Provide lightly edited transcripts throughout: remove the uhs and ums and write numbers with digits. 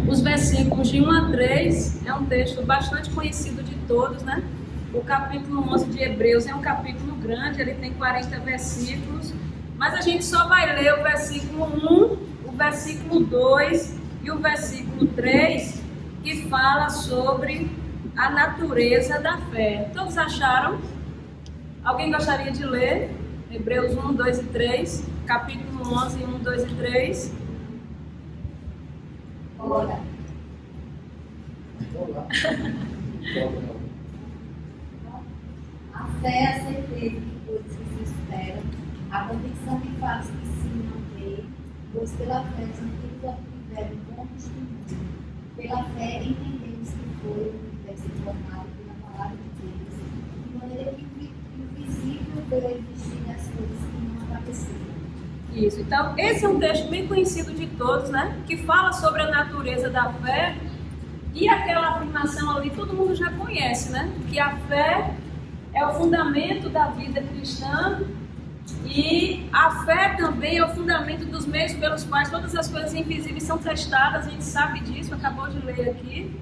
os versículos de 1 a 3, é um texto bastante conhecido de todos, né? O capítulo 11 de Hebreus é um capítulo grande, ele tem 40 versículos, mas a gente só vai ler o versículo 1, o versículo 2 e o versículo 3, que fala sobre a natureza da fé. Todos acharam? Alguém gostaria de ler? Hebreus 1, 2 e 3, capítulo 11, 1, 2 e 3. Ora. A fé é a certeza de coisas que se esperam, a convicção que faz que sim não creio, pois pela fé sentidos obtiveram bom testemunho. Pela fé entendemos que foi o universo formado pela palavra de Deus, de maneira que o invisível veio a existir das coisas que não aconteceram. Isso, então esse é um texto bem conhecido de todos, né? Que fala sobre a natureza da fé, e aquela afirmação ali todo mundo já conhece, né? Que a fé é o fundamento da vida cristã, e a fé também é o fundamento dos meios pelos quais todas as coisas invisíveis são testadas. A gente sabe disso, acabou de ler aqui.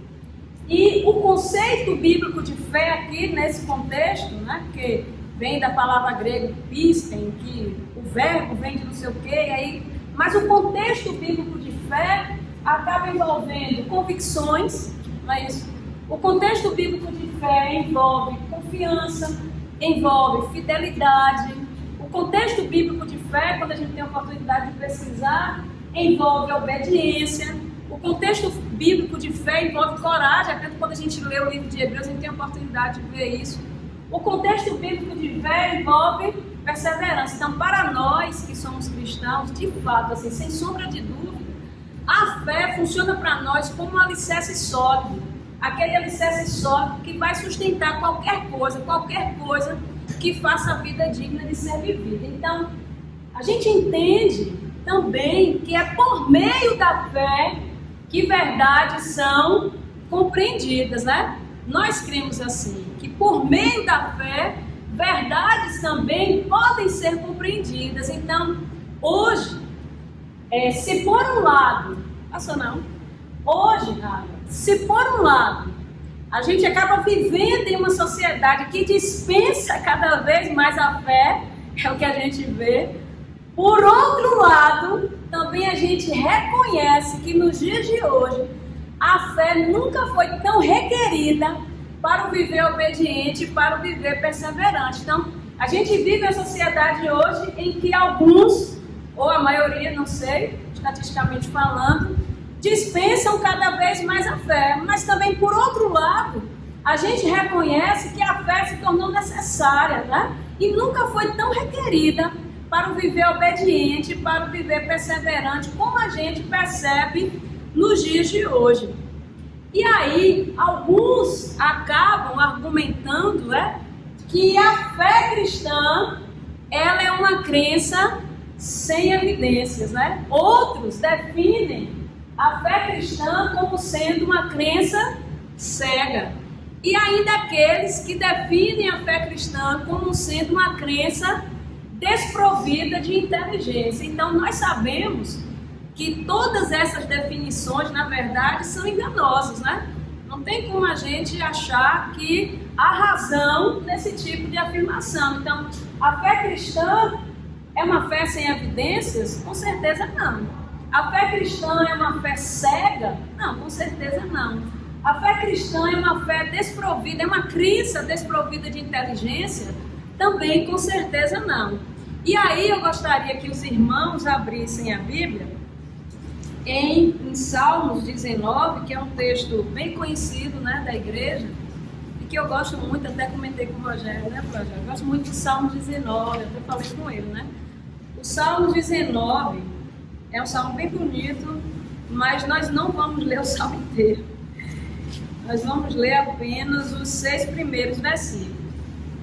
E o conceito bíblico de fé aqui nesse contexto, né? Que vem da palavra grega pistem, que o verbo vem de não sei o quê, aí, mas o contexto bíblico de fé acaba envolvendo convicções, mas o contexto bíblico de fé envolve confiança, envolve fidelidade. O contexto bíblico de fé, quando a gente tem a oportunidade de pesquisar, envolve obediência. O contexto bíblico de fé envolve coragem, até quando a gente lê o livro de Hebreus, a gente tem a oportunidade de ver isso. O contexto bíblico de fé envolve perseverança. Então, para nós que somos cristãos, de fato, assim, sem sombra de dúvida, a fé funciona para nós como um alicerce sólido. Aquele alicerce sólido que vai sustentar qualquer coisa que faça a vida digna de ser vivida. Então, a gente entende também que é por meio da fé que verdades são compreendidas, né? Nós cremos assim, que por meio da fé, verdades também podem ser compreendidas. Então, hoje, se por um lado, se por um lado, a gente acaba vivendo em uma sociedade que dispensa cada vez mais a fé, é o que a gente vê. Por outro lado, também a gente reconhece que nos dias de hoje, a fé nunca foi tão requerida para o viver obediente, para o viver perseverante. Então, a gente vive a sociedade hoje em que alguns, ou a maioria, não sei, estatisticamente falando, dispensam cada vez mais a fé. Mas também, por outro lado, a gente reconhece que a fé se tornou necessária, né? E nunca foi tão requerida para o viver obediente, para o viver perseverante, como a gente percebe nos dias de hoje. E aí, alguns acabam argumentando, que a fé cristã, ela é uma crença sem evidências, né? Outros definem a fé cristã como sendo uma crença cega. E ainda aqueles que definem a fé cristã como sendo uma crença desprovida de inteligência. Então, nós sabemos que todas essas definições, na verdade, são enganosas, né? Não tem como a gente achar que há razão nesse tipo de afirmação. Então, a fé cristã é uma fé sem evidências? Com certeza não. A fé cristã é uma fé cega? Não, com certeza não. A fé cristã é uma fé desprovida, é uma crença desprovida de inteligência? Também, com certeza não. E aí eu gostaria que os irmãos abrissem a Bíblia em Salmos 19, que é um texto bem conhecido, né, da igreja, e que eu gosto muito, até comentei com o Rogério, né, Rogério? Eu gosto muito do Salmo 19, até falei com ele, né? O Salmo 19 é um salmo bem bonito, mas nós não vamos ler o salmo inteiro. Nós vamos ler apenas os 6 primeiros versículos.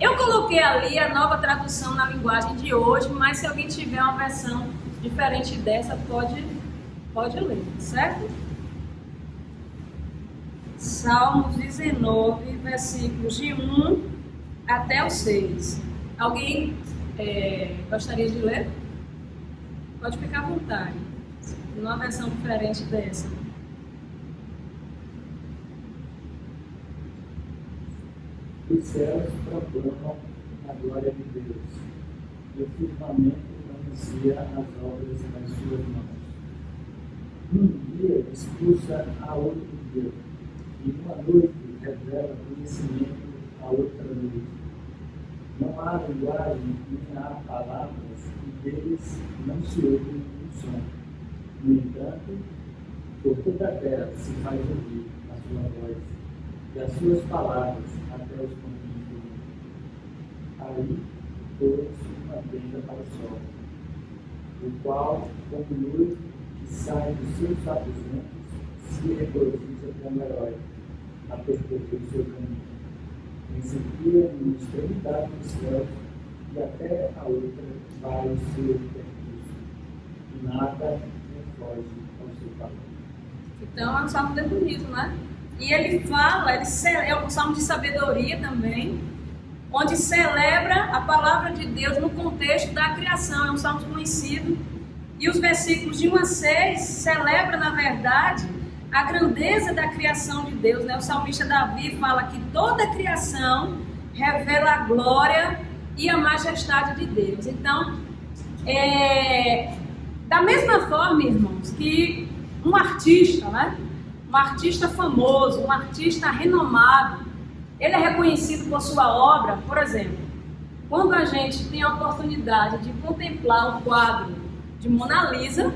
Eu coloquei ali a Nova Tradução na linguagem de hoje, mas se alguém tiver uma versão diferente dessa, pode ler, certo? Salmos 19, versículos de 1 até o 6. Alguém gostaria de ler? Pode ficar à vontade. Uma versão diferente dessa. Os céus proclamam a glória de Deus, e o firmamento anuncia as obras das suas mãos. Um dia expulsa a outro dia, e uma noite revela conhecimento a outra noite. Não há linguagem nem há palavras, e deles não se ouve um som. No entanto, por toda a terra se faz ouvir a sua voz, e as suas palavras até os confins do mundo. Aí pôs uma tenda para o sol, o qual, como noivo que sai dos seus aposentos, se regozija como herói a percorrer o seu caminho. Sentia uma extremidade dos céus e até a outra vai o seu percurso, e nada foge ao seu padrão. Então é um salmo bem bonito, né? E ele fala, é um salmo de sabedoria também, onde celebra a palavra de Deus no contexto da criação. É um salmo conhecido. E os versículos de 1 a 6 celebram, na verdade, a grandeza da criação de Deus, né? O salmista Davi fala que toda a criação revela a glória e a majestade de Deus. Então, da mesma forma, irmãos, que um artista, né? Um artista famoso, um artista renomado, ele é reconhecido por sua obra. Por exemplo, quando a gente tem a oportunidade de contemplar o quadro de Mona Lisa,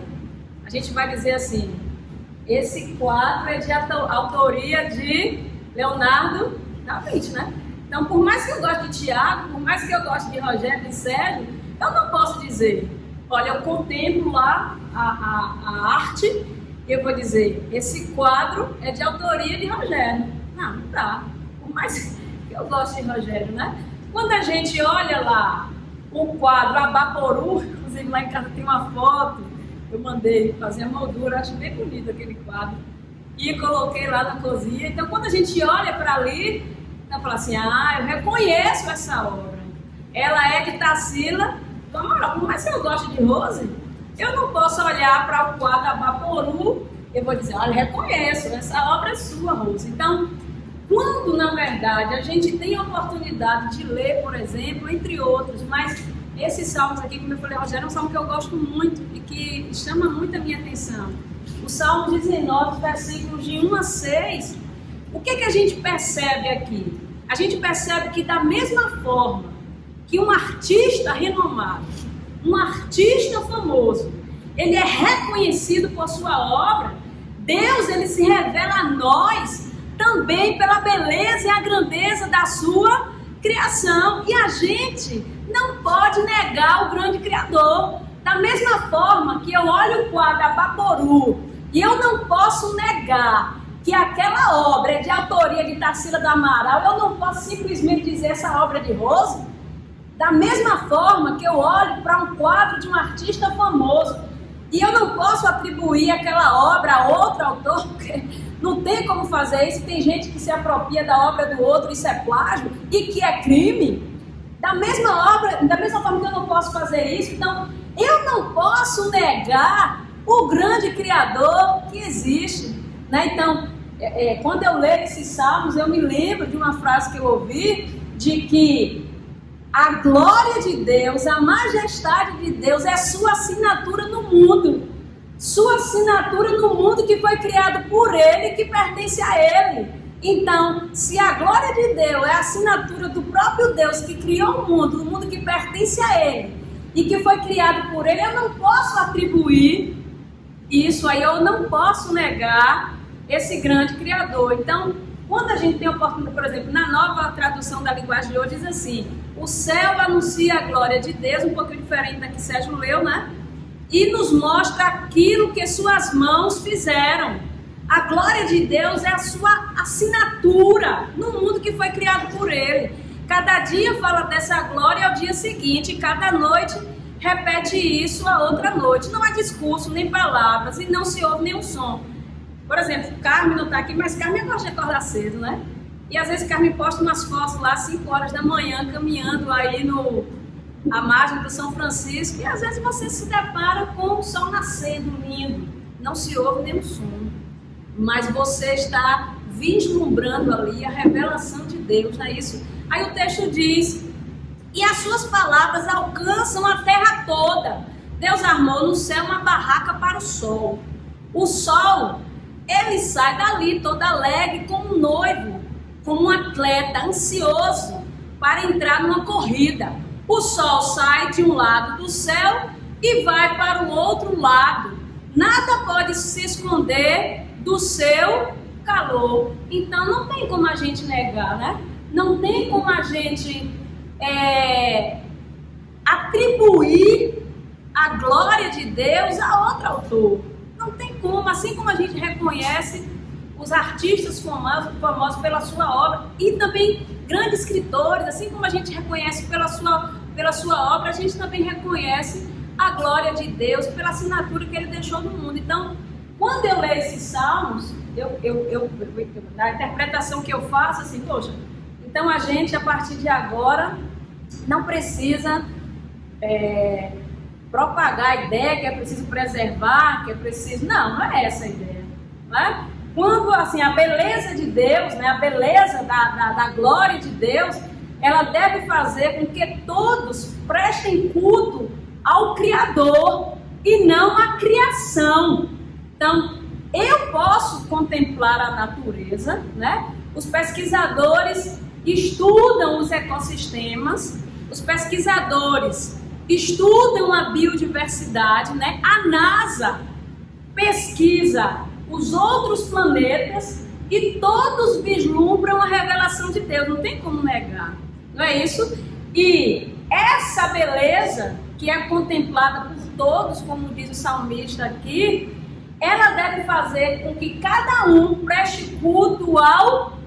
a gente vai dizer assim: esse quadro é de autoria de Leonardo da Vinci, né? Então, por mais que eu goste de Tiago, por mais que eu goste de Rogério, de Sérgio, eu não posso dizer, olha, eu contemplo lá a arte e eu vou dizer, esse quadro é de autoria de Rogério. Não dá. Por mais que eu goste de Rogério, né? Quando a gente olha lá o quadro Abaporu, inclusive lá em casa tem uma foto, eu mandei fazer a moldura, acho bem bonito aquele quadro, e coloquei lá na cozinha. Então, quando a gente olha para ali, eu falo assim, eu reconheço essa obra. Ela é de Tarsila do Amaral. Por mais que eu goste de Rose, eu não posso olhar para o quadro Abaporu, eu vou dizer, olha, reconheço, essa obra é sua, Rose. Então, quando, na verdade, a gente tem a oportunidade de ler, por exemplo, entre outros, mas esses salmos aqui, como eu falei, Rogério, é um salmo que eu gosto muito e que chama muito a minha atenção. O Salmo 19, versículos de 1 a 6, o que a gente percebe aqui? A gente percebe que da mesma forma que um artista renomado, um artista famoso, ele é reconhecido por sua obra, Deus, ele se revela a nós também pela beleza e a grandeza da sua criação. E a gente não pode negar o grande Criador. Da mesma forma que eu olho o quadro Abaporu e eu não posso negar que aquela obra é de autoria de Tarsila do Amaral, eu não posso simplesmente dizer essa obra é de Rose. Da mesma forma que eu olho para um quadro de um artista famoso e eu não posso atribuir aquela obra a outro autor, porque não tem como fazer isso. Tem gente que se apropria da obra do outro, isso é plágio e que é crime. Da mesma forma que eu não posso fazer isso, então eu não posso negar o grande Criador que existe, né? Então, quando eu leio esses salmos, eu me lembro de uma frase que eu ouvi, de que a glória de Deus, a majestade de Deus é sua assinatura no mundo. Sua assinatura no mundo que foi criado por Ele e que pertence a Ele. Então, se a glória de Deus é a assinatura do próprio Deus que criou o mundo que pertence a Ele e que foi criado por Ele, eu não posso atribuir isso aí, eu não posso negar esse grande Criador. Então, quando a gente tem a oportunidade, por exemplo, na nova tradução da linguagem de hoje, diz assim, o céu anuncia a glória de Deus, um pouquinho diferente da que Sérgio leu, né? E nos mostra aquilo que suas mãos fizeram. A glória de Deus é a sua assinatura no mundo que foi criado por Ele. Cada dia fala dessa glória ao dia seguinte, cada noite repete isso a outra noite. Não há discurso, nem palavras, e não se ouve nenhum som. Por exemplo, Carmen não está aqui, mas Carmen gosta de acordar cedo, né? E às vezes Carmen posta umas fotos lá, 5 horas da manhã, caminhando aí à margem do São Francisco, e às vezes você se depara com o sol nascendo lindo, não se ouve nenhum som, mas você está vislumbrando ali a revelação de Deus, não é isso? Aí o texto diz: e as suas palavras alcançam a terra toda. Deus armou no céu uma barraca para o sol. O sol, ele sai dali todo alegre como um noivo, como um atleta ansioso para entrar numa corrida. O sol sai de um lado do céu e vai para o outro lado. Nada pode se esconder do seu calor. Então não tem como a gente negar, né? Não tem como a gente atribuir a glória de Deus a outro autor. Não tem como, assim como a gente reconhece os artistas famosos pela sua obra e também grandes escritores, assim como a gente reconhece pela sua obra, a gente também reconhece a glória de Deus pela assinatura que ele deixou no mundo. Então, quando eu leio esses salmos, na interpretação que eu faço, assim, poxa, então a gente, a partir de agora, não precisa propagar a ideia que é preciso preservar, que é preciso... Não é essa a ideia, não é? Quando, assim, a beleza de Deus, né, a beleza da glória de Deus, ela deve fazer com que todos prestem culto ao Criador e não à criação. Então, eu posso contemplar a natureza, né? Os pesquisadores estudam os ecossistemas, os pesquisadores estudam a biodiversidade, né? A NASA pesquisa os outros planetas e todos vislumbram a revelação de Deus, não tem como negar, não é isso? E essa beleza que é contemplada por todos, como diz o salmista aqui, ela deve fazer com que cada um preste culto ao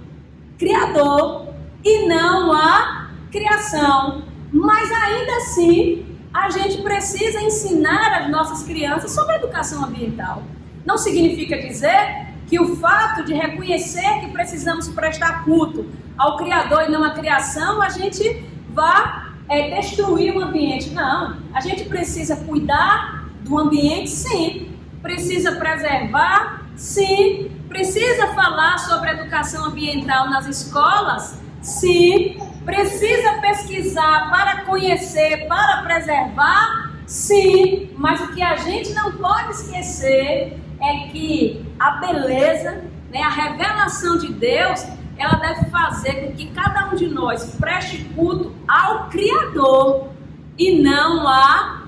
Criador e não à criação. Mas ainda assim, a gente precisa ensinar as nossas crianças sobre educação ambiental. Não significa dizer que o fato de reconhecer que precisamos prestar culto ao Criador e não à criação, a gente vá destruir o ambiente. Não, a gente precisa cuidar do ambiente, sim. Precisa preservar, sim. Precisa falar sobre educação ambiental nas escolas, sim. Precisa pesquisar para conhecer, para preservar, sim. Mas o que a gente não pode esquecer é que a beleza, né, a revelação de Deus, ela deve fazer com que cada um de nós preste culto ao Criador e não à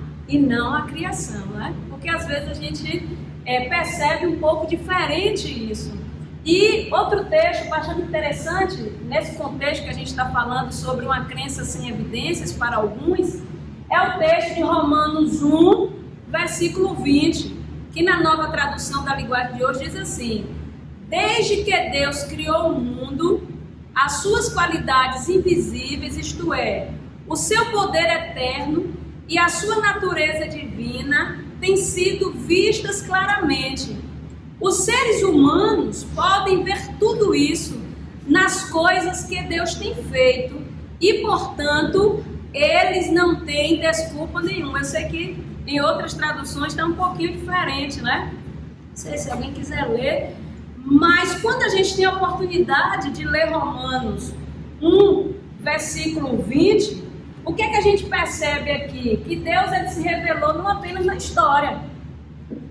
criação, né? Porque às vezes a gente percebe um pouco diferente isso. E outro texto bastante interessante, nesse contexto que a gente está falando sobre uma crença sem evidências para alguns, é o texto de Romanos 1, versículo 20, que na nova tradução da linguagem de hoje diz assim: desde que Deus criou o mundo, as suas qualidades invisíveis, isto é, o seu poder eterno e a sua natureza divina, têm sido vistas claramente. Os seres humanos podem ver tudo isso nas coisas que Deus tem feito e, portanto, eles não têm desculpa nenhuma. Eu sei que em outras traduções está um pouquinho diferente, né? Não sei se alguém quiser ler, mas quando a gente tem a oportunidade de ler Romanos 1, versículo 20, o que é que a gente percebe aqui? Que Deus ele se revelou não apenas na história,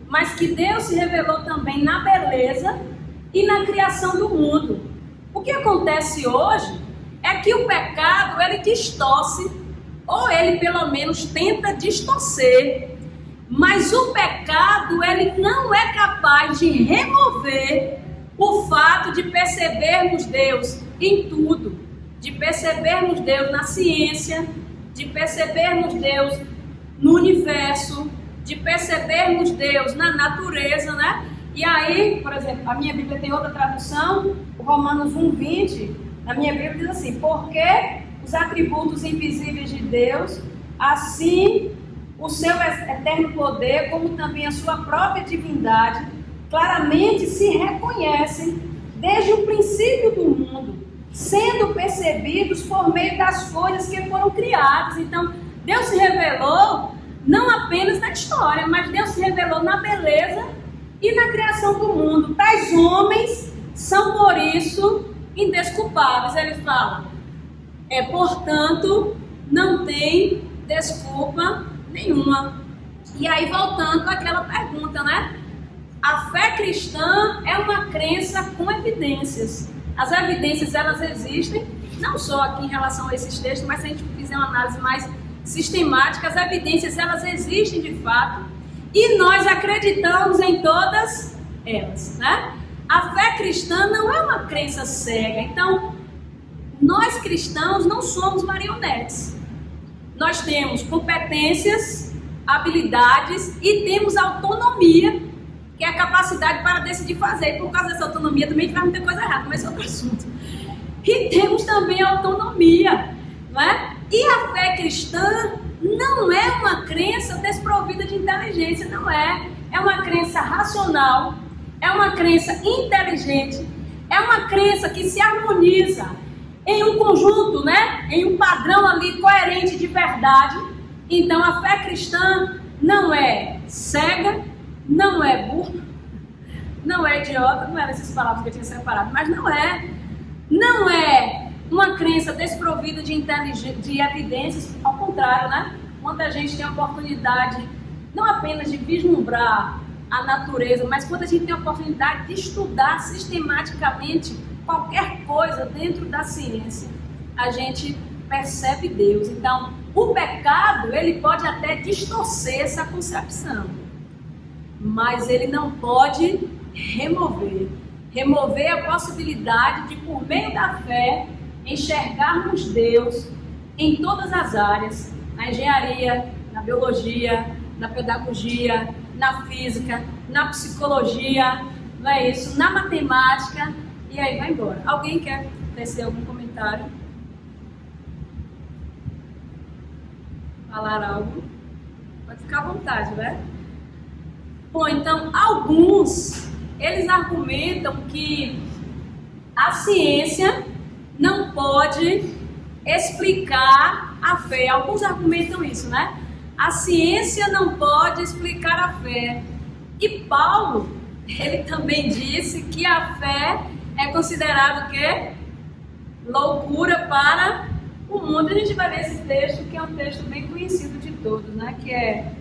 mas que Deus se revelou também na beleza e na criação do mundo. O que acontece hoje é que o pecado ele distorce, ou ele pelo menos tenta distorcer, mas o pecado ele não é capaz de remover o fato de percebermos Deus em tudo, de percebermos Deus na ciência, de percebermos Deus no universo, de percebermos Deus na natureza, né? E aí, por exemplo, a minha Bíblia tem outra tradução, o Romanos 1:20, na minha Bíblia diz assim: porque os atributos invisíveis de Deus, assim o seu eterno poder, como também a sua própria divindade, claramente se reconhecem desde o princípio do mundo, sendo percebidos por meio das coisas que foram criadas. Então, Deus se revelou não apenas na história, mas Deus se revelou na beleza e na criação do mundo. Tais homens são, por isso, indesculpáveis. Ele fala: Portanto, não tem desculpa nenhuma. E aí, voltando àquela pergunta, né? A fé cristã é uma crença com evidências. As evidências, elas existem, não só aqui em relação a esses textos, mas se a gente fizer uma análise mais sistemática, as evidências, elas existem de fato, e nós acreditamos em todas elas, né? A fé cristã não é uma crença cega. Então, nós cristãos não somos marionetes. Nós temos competências, habilidades e temos autonomia, que é a capacidade para decidir fazer. E por causa dessa autonomia também a gente faz muita coisa errada, mas é outro assunto. E temos também autonomia, não é? E a fé cristã não é uma crença desprovida de inteligência, não é. É uma crença racional, é uma crença inteligente, é uma crença que se harmoniza em um conjunto, né? Em um padrão ali coerente de verdade. Então a fé cristã não é cega, não é burra, não é idiota, não eram essas palavras que eu tinha separado, mas não é uma crença desprovida de evidências, ao contrário, né? Quando a gente tem a oportunidade, não apenas de vislumbrar a natureza, mas quando a gente tem a oportunidade de estudar sistematicamente qualquer coisa dentro da ciência, a gente percebe Deus. Então, o pecado, ele pode até distorcer essa concepção, mas ele não pode remover a possibilidade de, por meio da fé, enxergarmos Deus em todas as áreas, na engenharia, na biologia, na pedagogia, na física, na psicologia, não é isso? Na matemática, e aí vai embora. Alguém quer tecer algum comentário? Falar algo? Pode ficar à vontade, né? Bom, então, alguns, eles argumentam que a ciência não pode explicar a fé. Alguns argumentam isso, né? A ciência não pode explicar a fé. E Paulo, ele também disse que a fé é considerada o quê? Loucura para o mundo. A gente vai ver esse texto, que é um texto bem conhecido de todos, né? Que é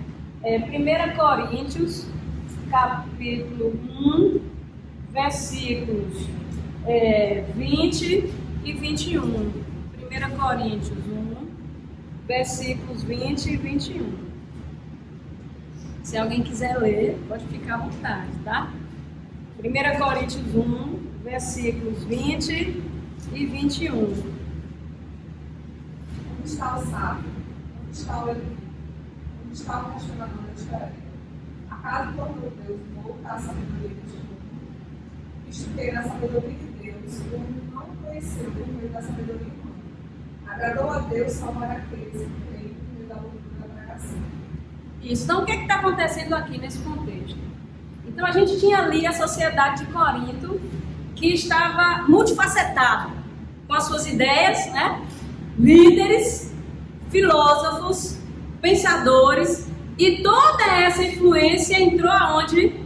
1 Coríntios, capítulo 1, versículos 20 e 21. 1 Coríntios 1, versículos 20 e 21. Se alguém quiser ler, pode ficar à vontade, tá? 1 Coríntios 1, versículos 20 e 21. Onde está o sábio? Onde está o erudito? Onde está o questionador da história? Acaso tornou Deus louca a sabedoria deste mundo? Visto que na sabedoria de Deus, o mundo não conheceu por meio da sabedoria humana. Agradou a Deus salvar aqueles que creem por meio da loucura da pregação. Isso. Então, o que está acontecendo aqui nesse contexto? Então, a gente tinha ali a sociedade de Corinto, que estava multifacetada, com as suas ideias, né? Líderes, filósofos, pensadores, e toda essa influência entrou aonde?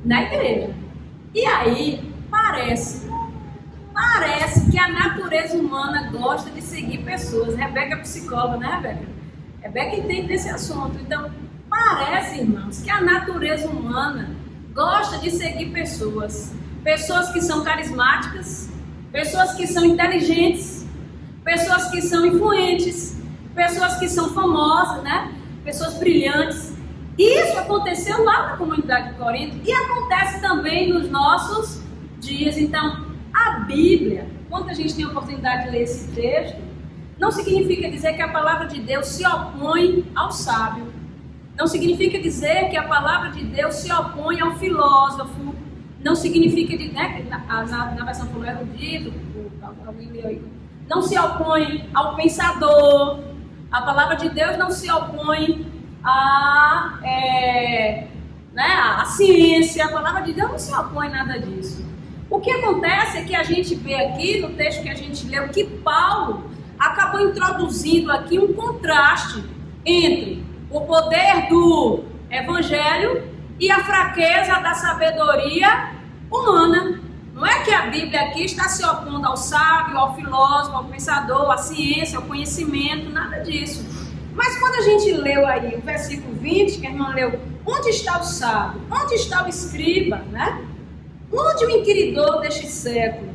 Na igreja. E aí, parece que a natureza humana gosta de seguir pessoas. Rebeca é psicóloga, né, Rebeca? Rebeca entende desse assunto. Então, parece, irmãos, que a natureza humana gosta de seguir pessoas. Pessoas que são carismáticas, pessoas que são inteligentes, pessoas que são influentes, pessoas que são famosas, né? Pessoas brilhantes. Isso aconteceu lá na comunidade de Corinto e acontece também nos nossos dias. Então, a Bíblia, quando a gente tem a oportunidade de ler esse texto, não significa dizer que a palavra de Deus se opõe ao sábio. Não significa dizer que a palavra de Deus se opõe ao filósofo. Não significa, né, na versão falou erudito, alguém leu aí, não se opõe ao pensador. A palavra de Deus não se opõe à ciência. A palavra de Deus não se opõe a nada disso. O que acontece é que a gente vê aqui no texto que a gente leu que Paulo acabou introduzindo aqui um contraste entre o poder do evangelho e a fraqueza da sabedoria humana. Não é que a Bíblia aqui está se opondo ao sábio, ao filósofo, ao pensador, à ciência, ao conhecimento, nada disso. Mas quando a gente leu aí o versículo 20, que a irmã leu, onde está o sábio? Onde está o escriba? Né? Onde o inquiridor deste século?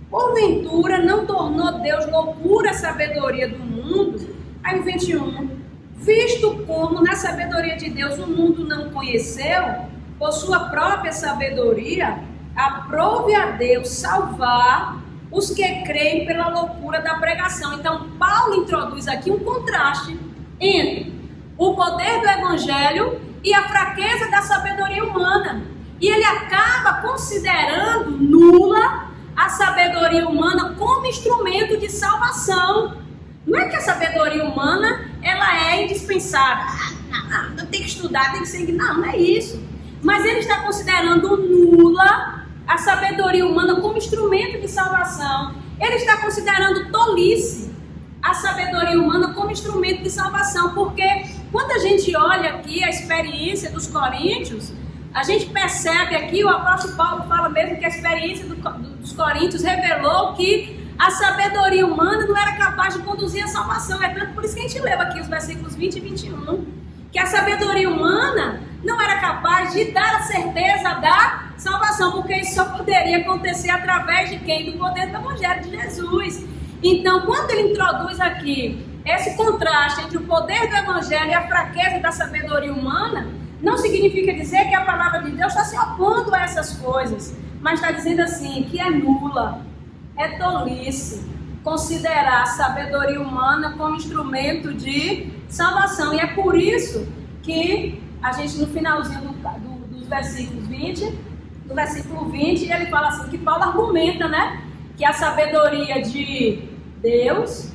Porventura não tornou Deus loucura a sabedoria do mundo? Aí o 21, visto como na sabedoria de Deus o mundo não conheceu, por sua própria sabedoria, aprove a Deus salvar os que creem pela loucura da pregação. Então, Paulo introduz aqui um contraste entre o poder do evangelho e a fraqueza da sabedoria humana. E ele acaba considerando nula a sabedoria humana como instrumento de salvação. Não é que a sabedoria humana ela é indispensável. Não tem que estudar, tem que seguir. Não é isso. Mas ele está considerando nula a sabedoria humana como instrumento de salvação. Ele está considerando tolice a sabedoria humana como instrumento de salvação. Porque quando a gente olha aqui a experiência dos coríntios, a gente percebe aqui, o apóstolo Paulo fala mesmo que a experiência dos coríntios revelou que a sabedoria humana não era capaz de conduzir a salvação. É tanto por isso que a gente leu aqui os versículos 20 e 21. Que a sabedoria humana não era capaz de dar a certeza da salvação, porque isso só poderia acontecer através de quem? Do poder do Evangelho de Jesus. Então, quando ele introduz aqui esse contraste entre o poder do Evangelho e a fraqueza da sabedoria humana, não significa dizer que a palavra de Deus está se opondo a essas coisas, mas está dizendo assim, que é nula, é tolice considerar a sabedoria humana como instrumento de salvação. E é por isso que a gente, no finalzinho dos versículos 20, do versículo 20, ele fala assim, que Paulo argumenta, né? Que a sabedoria de Deus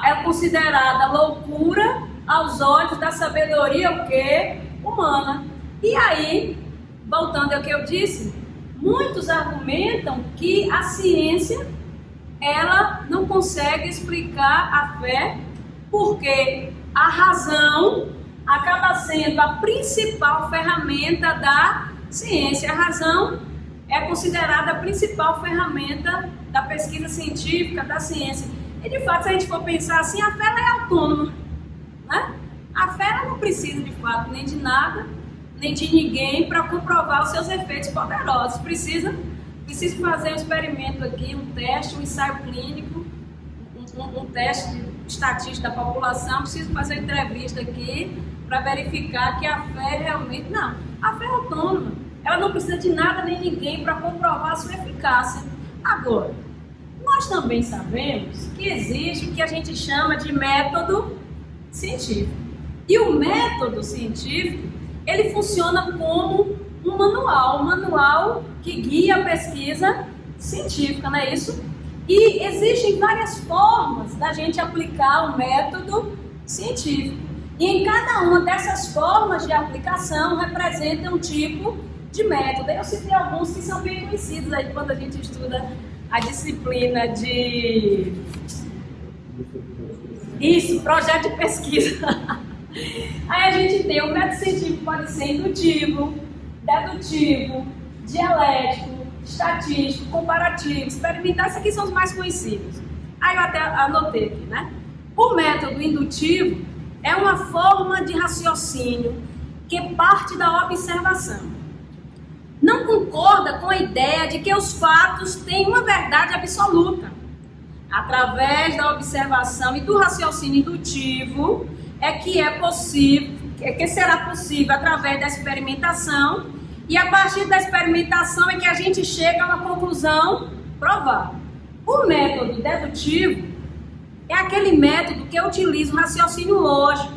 é considerada loucura aos olhos da sabedoria o quê? Humana. E aí, voltando ao que eu disse, muitos argumentam que a ciência ela não consegue explicar a fé, porque a razão acaba sendo a principal ferramenta da ciência. A razão é considerada a principal ferramenta da pesquisa científica, da ciência. E de fato, se a gente for pensar assim, a fé ela é autônoma, né? A fé ela não precisa de fato nem de nada, nem de ninguém para comprovar os seus efeitos poderosos. Precisa fazer um experimento aqui, um teste, um ensaio clínico, um teste estatístico da população, preciso fazer uma entrevista aqui para verificar que a fé realmente... Não, a fé é autônoma. Ela não precisa de nada nem ninguém para comprovar a sua eficácia. Agora, nós também sabemos que existe o que a gente chama de método científico. E o método científico, ele funciona como um manual que guia a pesquisa científica, não é isso? E existem várias formas da gente aplicar o método científico. E em cada uma dessas formas de aplicação representa um tipo de método. Eu citei alguns que são bem conhecidos aí quando a gente estuda a disciplina de... Isso, projeto de pesquisa. Aí a gente tem o método científico, pode ser indutivo, dedutivo, dialético, estatístico, comparativo, experimental. Esses aqui são os mais conhecidos. Aí eu até anotei aqui, né? O método indutivo é uma forma de raciocínio que parte da observação. Não concorda com a ideia de que os fatos têm uma verdade absoluta. Através da observação e do raciocínio indutivo que será possível através da experimentação, e a partir da experimentação é que a gente chega a uma conclusão provável. O método dedutivo é aquele método que utiliza um raciocínio lógico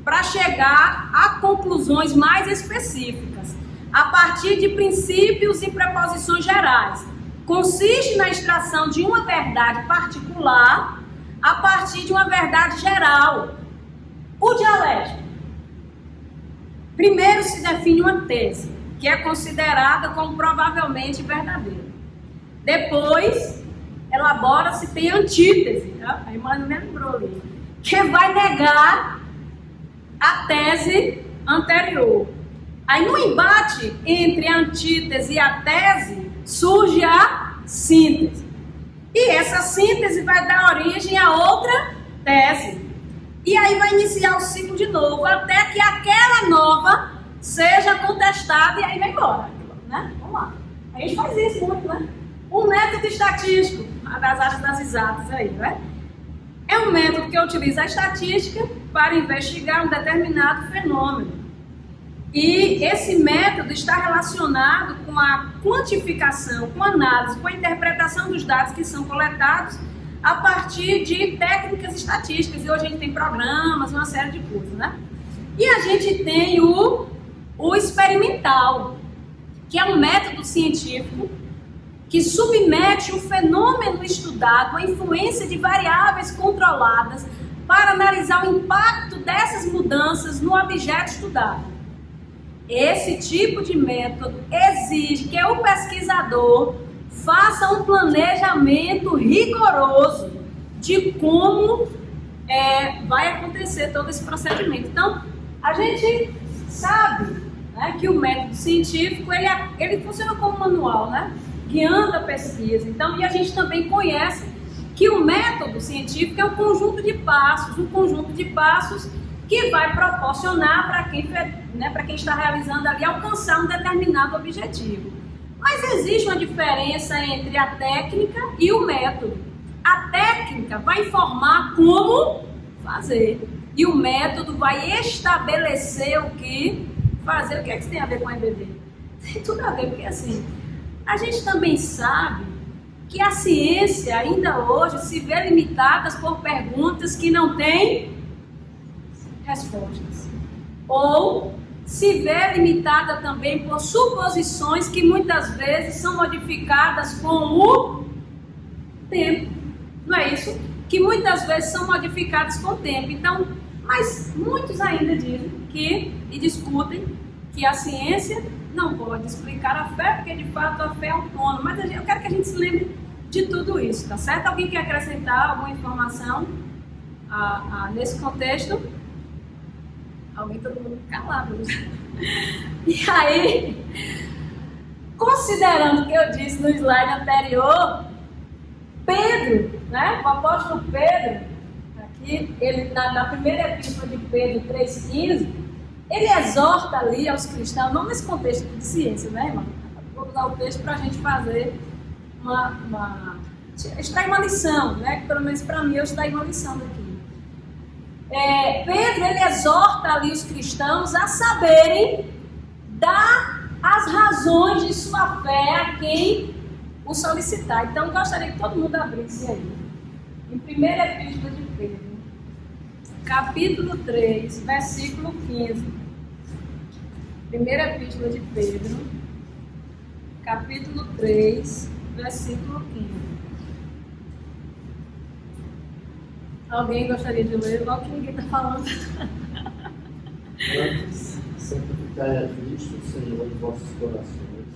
para chegar a conclusões mais específicas, a partir de princípios e preposições gerais. Consiste na extração de uma verdade particular a partir de uma verdade geral. O dialético. Primeiro se define uma tese, que é considerada como provavelmente verdadeira. Depois, elabora-se, tem antítese, tá? A irmã me lembrou ali, que vai negar a tese anterior. Aí no embate entre a antítese e a tese, surge a síntese. E essa síntese vai dar origem a outra tese. E aí vai iniciar o ciclo de novo, até que aquela nova seja contestada e aí vai embora. Né? Vamos lá. A gente faz isso muito, né? O método estatístico, das artes das exatas aí, né? É um método que utiliza a estatística para investigar um determinado fenômeno. E esse método está relacionado com a quantificação, com a análise, com a interpretação dos dados que são coletados a partir de técnicas estatísticas. E hoje a gente tem programas, uma série de coisas, né? E a gente tem o experimental, que é um método científico que submete o fenômeno estudado à influência de variáveis controladas para analisar o impacto dessas mudanças no objeto estudado. Esse tipo de método exige que o pesquisador faça um planejamento rigoroso de como vai acontecer todo esse procedimento. Então, a gente sabe, né, que o método científico ele funciona como manual, né, guiando a pesquisa. Então, e a gente também conhece que o método científico é um conjunto de passos que vai proporcionar para quem está realizando ali alcançar um determinado objetivo. Mas existe uma diferença entre a técnica e o método. A técnica vai informar como fazer e o método vai estabelecer o que fazer. O que é que isso tem a ver com a EBD? Tem tudo a ver, porque assim, a gente também sabe que a ciência ainda hoje se vê limitada por perguntas que não têm respostas. Ou se vê limitada também por suposições que muitas vezes são modificadas com o tempo. Não é isso? Que muitas vezes são modificadas com o tempo. Então, mas muitos ainda dizem e discutem que a ciência não pode explicar a fé, porque de fato a fé é autônoma. Mas eu quero que a gente se lembre de tudo isso, tá certo? Alguém quer acrescentar alguma informação nesse contexto? Alguém, todo mundo calado. E aí, considerando o que eu disse no slide anterior, Pedro, né, o apóstolo Pedro, aqui, ele na primeira epístola de Pedro 3,15, ele exorta ali aos cristãos, não nesse contexto de ciência, né, irmão? Vou usar o texto para a gente fazer extrair uma lição, né? Que pelo menos para mim eu extraí uma lição daqui. Pedro, ele exorta ali os cristãos a saberem dar as razões de sua fé a quem o solicitar. Então, gostaria que todo mundo abrisse aí. Em primeira epístola de Pedro, capítulo 3, versículo 15. Primeira epístola de Pedro, capítulo 3, versículo 15. Alguém gostaria de ler? Igual que ninguém está falando. Antes, santificai a Cristo, Senhor, em vossos corações,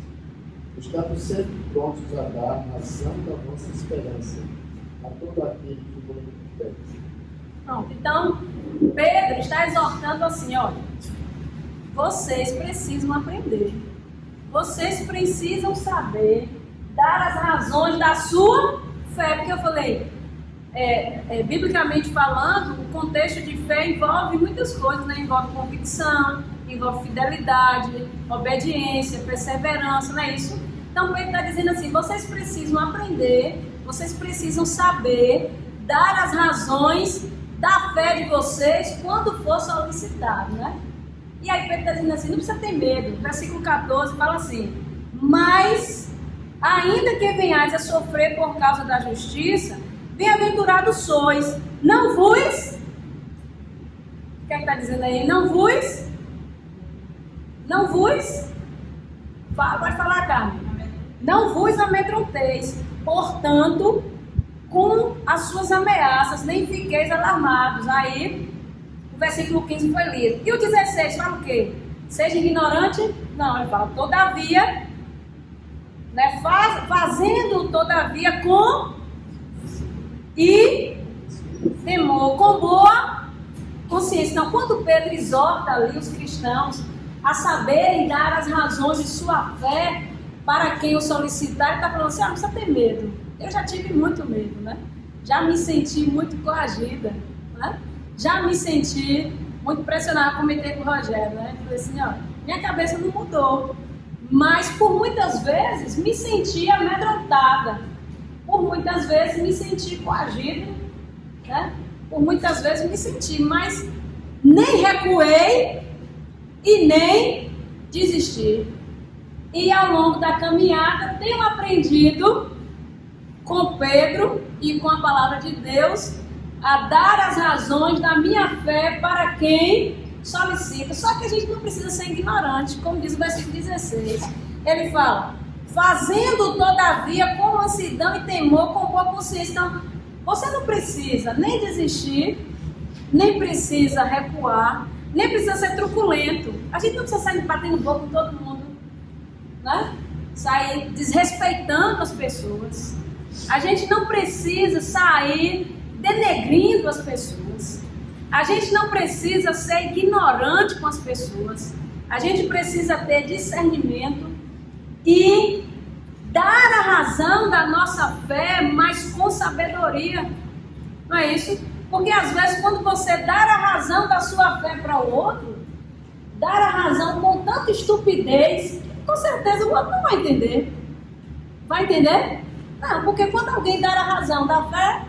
estando sempre prontos a dar razão da vossa esperança a todo aquele que vos pede. Pronto, então, Pedro está exortando assim, olha, vocês precisam aprender, vocês precisam saber dar as razões da sua fé, porque eu falei, biblicamente falando, o contexto de fé envolve muitas coisas, né? Envolve convicção, envolve fidelidade, obediência, perseverança, não é isso? Então Pedro está dizendo assim, vocês precisam aprender, vocês precisam saber dar as razões da fé de vocês quando for solicitado, né? E aí Pedro está dizendo assim, não precisa ter medo. Versículo 14 fala assim, mas ainda que venhais a sofrer por causa da justiça, bem-aventurados sois, não vos... O que é que está dizendo aí? Não vos... Pode falar, Carmen. Não vos amedronteis, portanto, com as suas ameaças, nem fiqueis alarmados. Aí, o versículo 15 foi lido. E o 16 fala o quê? Seja ignorante? Não, ele fala, todavia, né, fazendo todavia com e temor, com boa consciência. Então, quando Pedro exorta ali os cristãos a saberem dar as razões de sua fé, para quem eu solicitar, ele está falando assim, não precisa ter medo. Eu já tive muito medo, né? Já me senti muito coagida, né? Já me senti muito pressionada, comentei com o Rogério, né? Falei assim, minha cabeça não mudou, mas por muitas vezes me senti amedrontada, por muitas vezes me senti coagida, né? Por muitas vezes me senti, mas nem recuei e nem desisti. E ao longo da caminhada tenho aprendido com Pedro e com a palavra de Deus a dar as razões da minha fé para quem solicita. Só que a gente não precisa ser ignorante, como diz o versículo 16. Ele fala, fazendo todavia com mansidão e temor, com boa consciência. Então, você não precisa nem desistir, nem precisa recuar, nem precisa ser truculento. A gente não precisa sair batendo boca com todo mundo, né? Sair desrespeitando as pessoas. A gente não precisa sair denegrindo as pessoas. A gente não precisa ser ignorante com as pessoas. A gente precisa ter discernimento e dar a razão da nossa fé, mas com sabedoria. Não é isso? Porque às vezes quando você dar a razão da sua fé para o outro, dar a razão com tanta estupidez, com certeza o outro não vai entender. Vai entender? Não, porque quando alguém dar a razão da fé,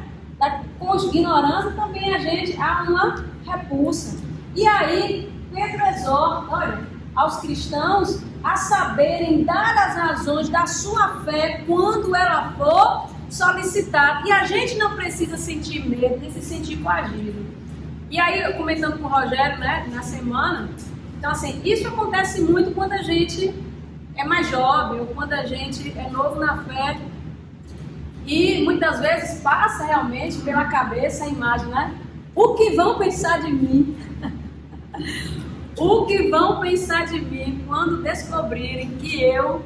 com ignorância, também a gente há uma repulsa. E aí, Pedro exorta, olha, aos cristãos a saberem dar as razões da sua fé quando ela for solicitada. E a gente não precisa sentir medo, nem se sentir coagido. E aí, eu comentando com o Rogério, né, na semana, então assim, isso acontece muito quando a gente é mais jovem, ou quando a gente é novo na fé. E muitas vezes passa realmente pela cabeça a imagem, né? O que vão pensar de mim? O que vão pensar de mim quando descobrirem que eu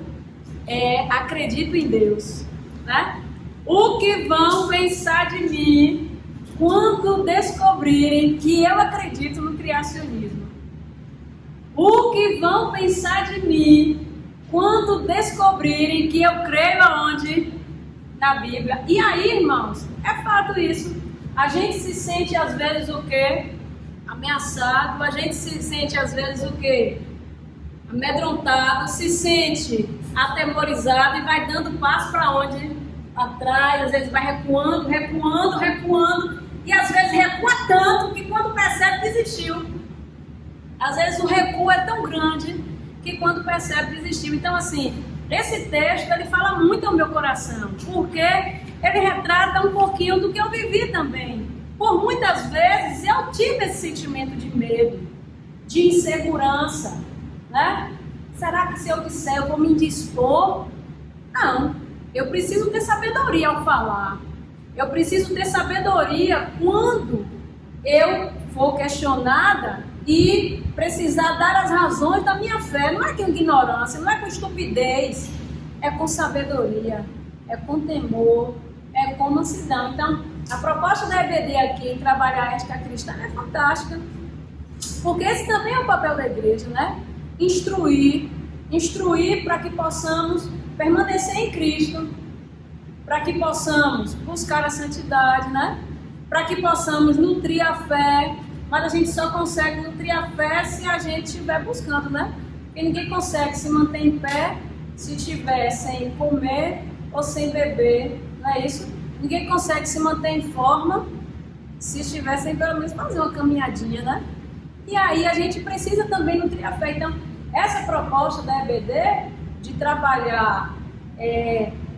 acredito em Deus, né? O que vão pensar de mim quando descobrirem que eu acredito no criacionismo? O que vão pensar de mim quando descobrirem que eu creio aonde? Na Bíblia. E aí, irmãos, é fato isso. A gente se sente às vezes o quê? Ameaçado. A gente se sente às vezes o quê? Amedrontado. Se sente atemorizado e vai dando passo para onde? Atrás. Às vezes vai recuando. E às vezes recua tanto que quando percebe desistiu. Às vezes o recuo é tão grande que quando percebe desistiu. Então assim, esse texto ele fala muito ao meu coração, porque ele retrata um pouquinho do que eu vivi também. Por muitas vezes eu tive esse sentimento de medo, de insegurança, né? Será que se eu disser eu vou me indispor? Não, eu preciso ter sabedoria ao falar. Eu preciso ter sabedoria quando eu for questionada e precisar dar as razões da minha fé. Não é com ignorância, não é com estupidez, é com sabedoria, é com temor, é com mansidão. Então, a proposta da EBD aqui em trabalhar a ética cristã é fantástica, porque esse também é o papel da igreja, né? Instruir para que possamos permanecer em Cristo, para que possamos buscar a santidade, né? Para que possamos nutrir a fé. Mas a gente só consegue nutrir a fé se a gente estiver buscando, né? Porque ninguém consegue se manter em pé se estiver sem comer ou sem beber, não é isso? Ninguém consegue se manter em forma se estiver sem pelo menos fazer uma caminhadinha, né? E aí a gente precisa também nutrir a fé. Então, essa proposta da EBD de trabalhar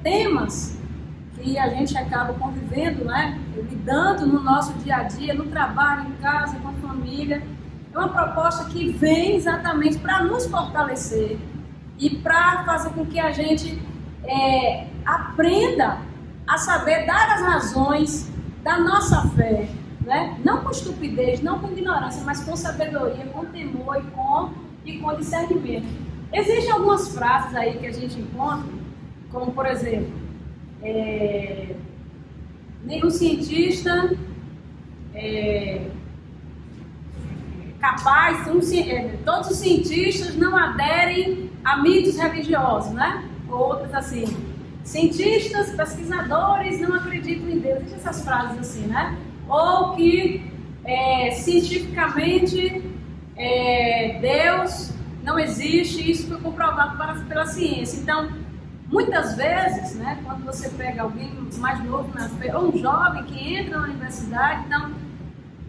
temas que a gente acaba convivendo, né? Lidando no nosso dia a dia, no trabalho, em casa, com a família. É uma proposta que vem exatamente para nos fortalecer e para fazer com que a gente aprenda a saber dar as razões da nossa fé, né? Não com estupidez, não com ignorância, mas com sabedoria, com temor e com discernimento. Existem algumas frases aí que a gente encontra, como por exemplo, nenhum cientista capaz, todos os cientistas não aderem a mitos religiosos, né? Outras assim, cientistas, pesquisadores não acreditam em Deus. Deixa essas frases assim, né? Ou que cientificamente Deus não existe, isso foi comprovado pela ciência. Então, muitas vezes, né, quando você pega alguém mais novo na fé, ou um jovem que entra na universidade, então,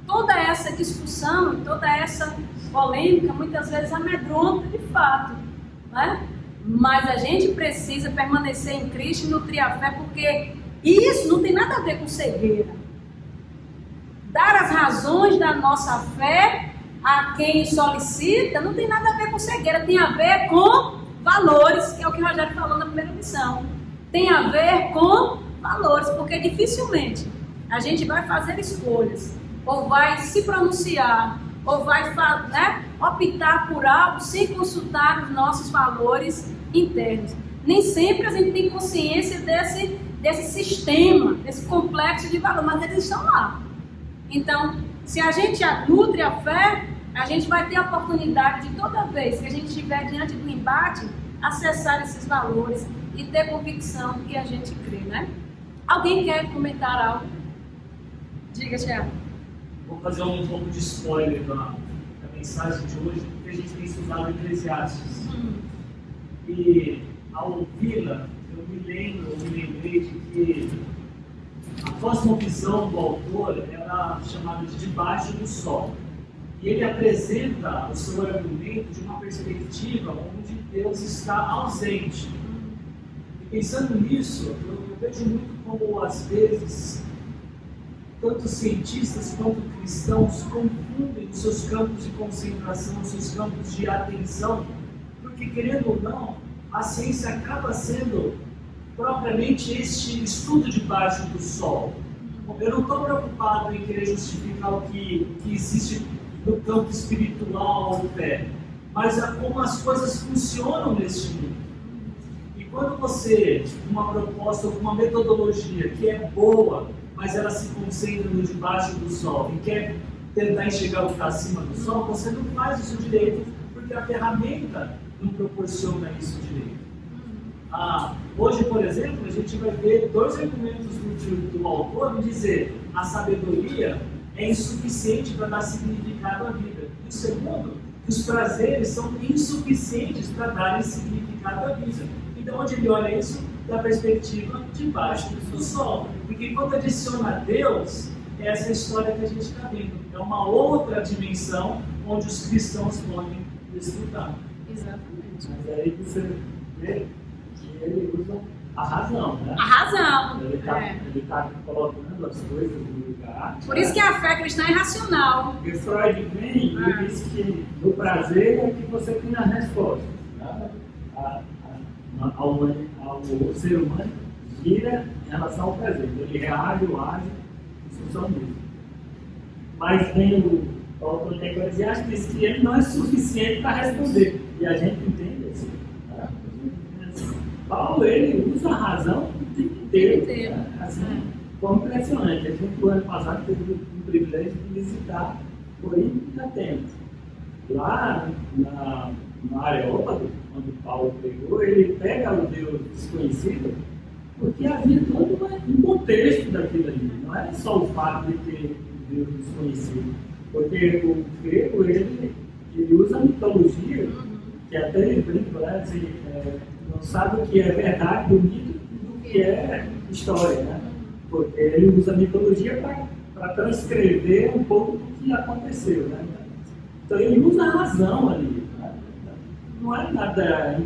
toda essa discussão, toda essa polêmica, muitas vezes amedronta de fato, né? Mas a gente precisa permanecer em Cristo e nutrir a fé, porque isso não tem nada a ver com cegueira. Dar as razões da nossa fé a quem solicita não tem nada a ver com cegueira, tem a ver com valores, que é o que o Rogério falou na primeira lição. Tem a ver com valores, porque dificilmente a gente vai fazer escolhas, ou vai se pronunciar, ou vai, né, optar por algo sem consultar os nossos valores internos. Nem sempre a gente tem consciência desse sistema, desse complexo de valores, mas eles estão lá. Então, se a gente nutre a fé, a gente vai ter a oportunidade de toda vez que a gente estiver diante do embate, acessar esses valores e ter convicção que a gente crê, né? Alguém quer comentar algo? Diga, Thiago. Vou fazer um pouco de spoiler da mensagem de hoje, porque a gente tem estudado Eclesiastes. E ao ouvi-la, eu me lembrei de que a cosmovisão do autor era chamada de Debaixo do Sol. E ele apresenta o seu argumento de uma perspectiva onde Deus está ausente. E pensando nisso, eu vejo muito como, às vezes, tanto cientistas quanto cristãos confundem os seus campos de concentração, os seus campos de atenção, porque, querendo ou não, a ciência acaba sendo propriamente este estudo debaixo do sol. Eu não estou preocupado em querer justificar o que existe no campo espiritual ou fé, mas é como as coisas funcionam neste mundo. E quando você, uma proposta ou uma metodologia que é boa, mas ela se concentra no debaixo do sol e quer tentar enxergar o que está acima do sol, você não faz isso direito, porque a ferramenta não proporciona isso direito. Hoje, por exemplo, a gente vai ver dois argumentos do autor em dizer a sabedoria é insuficiente para dar significado à vida. E o segundo, os prazeres são insuficientes para darem significado à vida. Então, onde ele olha isso? Da perspectiva de baixo do sol. Porque quando adiciona Deus, é essa história que a gente está vendo. É uma outra dimensão onde os cristãos podem desfrutar. Exatamente. Mas aí você vê que ele usa a razão, né? A razão. Ele está colocando as coisas no lugar. Por isso que a fé cristã é racional. E Freud vem e diz que no prazer é que você tem as respostas. Né? O ser humano gira em relação ao prazer. Ele reage ou age em função disso. Mas vem o autor de Eclesiastes diz que ele não é suficiente para responder. E a gente entende assim. Né? Paulo, ele usa a razão o tempo inteiro. Né? Assim, foi impressionante. A gente, no ano passado, teve o privilégio de visitar Corinto e Atenas. Lá na Areópago, onde Paulo pegou, ele pega o Deus desconhecido, porque havia todo um contexto daquilo ali. Não era só o fato de ter um Deus desconhecido. Porque o grego, ele usa a mitologia, que até ele brinca, né? Assim, não sabe o que é verdade do mito e do que é história, né? Porque ele usa a mitologia para transcrever um pouco do que aconteceu, né? Então ele usa a razão ali, né? Não é nada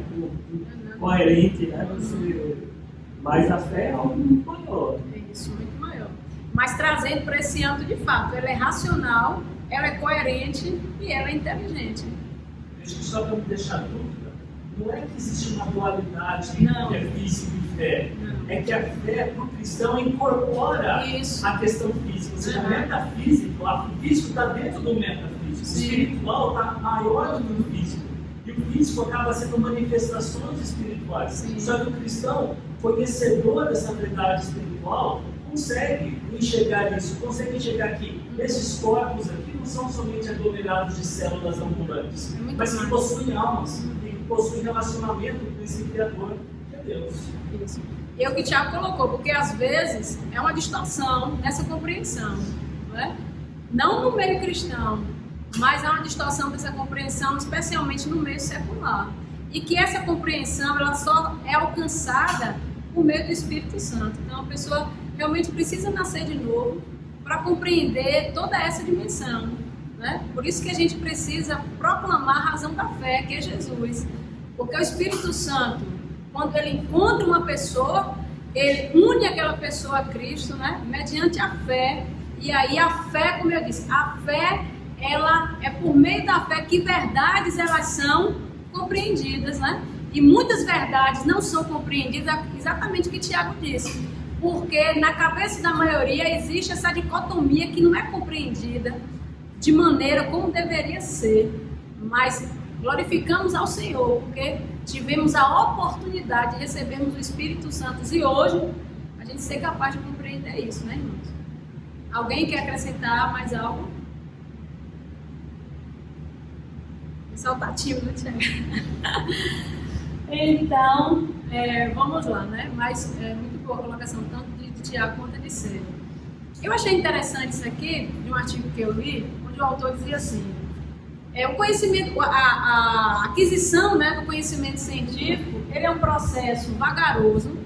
incoerente, né? Mas a fé é algo muito maior. É isso, muito maior. Mas trazendo para esse âmbito de fato, ela é racional, ela é coerente e ela é inteligente. Acho que só para me deixar dúvida, não é que existe uma dualidade entre a física e fé. É que a fé para o cristão incorpora isso. A questão física. Ou seja, o metafísico, o físico está dentro do metafísico. Sim. O espiritual está maior do que o físico. E o físico acaba sendo manifestações espirituais. Sim. Só que o cristão, conhecedor dessa verdade espiritual, consegue enxergar isso, consegue enxergar que esses corpos aqui não são somente aglomerados de células ambulantes, mas que possuem almas, e que possuem relacionamento com esse Criador, que é Deus. Isso. E é o que o Tiago colocou, porque às vezes é uma distorção nessa compreensão, não é? Não no meio cristão, mas há uma distorção dessa compreensão, especialmente no meio secular. E que essa compreensão ela só é alcançada por meio do Espírito Santo. Então a pessoa realmente precisa nascer de novo para compreender toda essa dimensão, né? Por isso que a gente precisa proclamar a razão da fé, que é Jesus. Porque o Espírito Santo, quando ele encontra uma pessoa, ele une aquela pessoa a Cristo, né? Mediante a fé. E aí a fé, como eu disse, a fé, ela é por meio da fé que verdades elas são compreendidas, né? E muitas verdades não são compreendidas, exatamente o que Tiago disse. Porque na cabeça da maioria existe essa dicotomia que não é compreendida de maneira como deveria ser. Mas glorificamos ao Senhor, porque tivemos a oportunidade de recebermos o Espírito Santo. E hoje a gente ser capaz de compreender isso, né, irmãos? Alguém quer acrescentar mais algo? O pessoal tá tímido, Tiago. Então, vamos lá, né? Mas é muito boa a colocação, tanto de Tiago quanto de Célio. Eu achei interessante isso aqui, de um artigo que eu li, onde o autor dizia assim: o conhecimento, a aquisição, né, do conhecimento científico, ele é um processo vagaroso,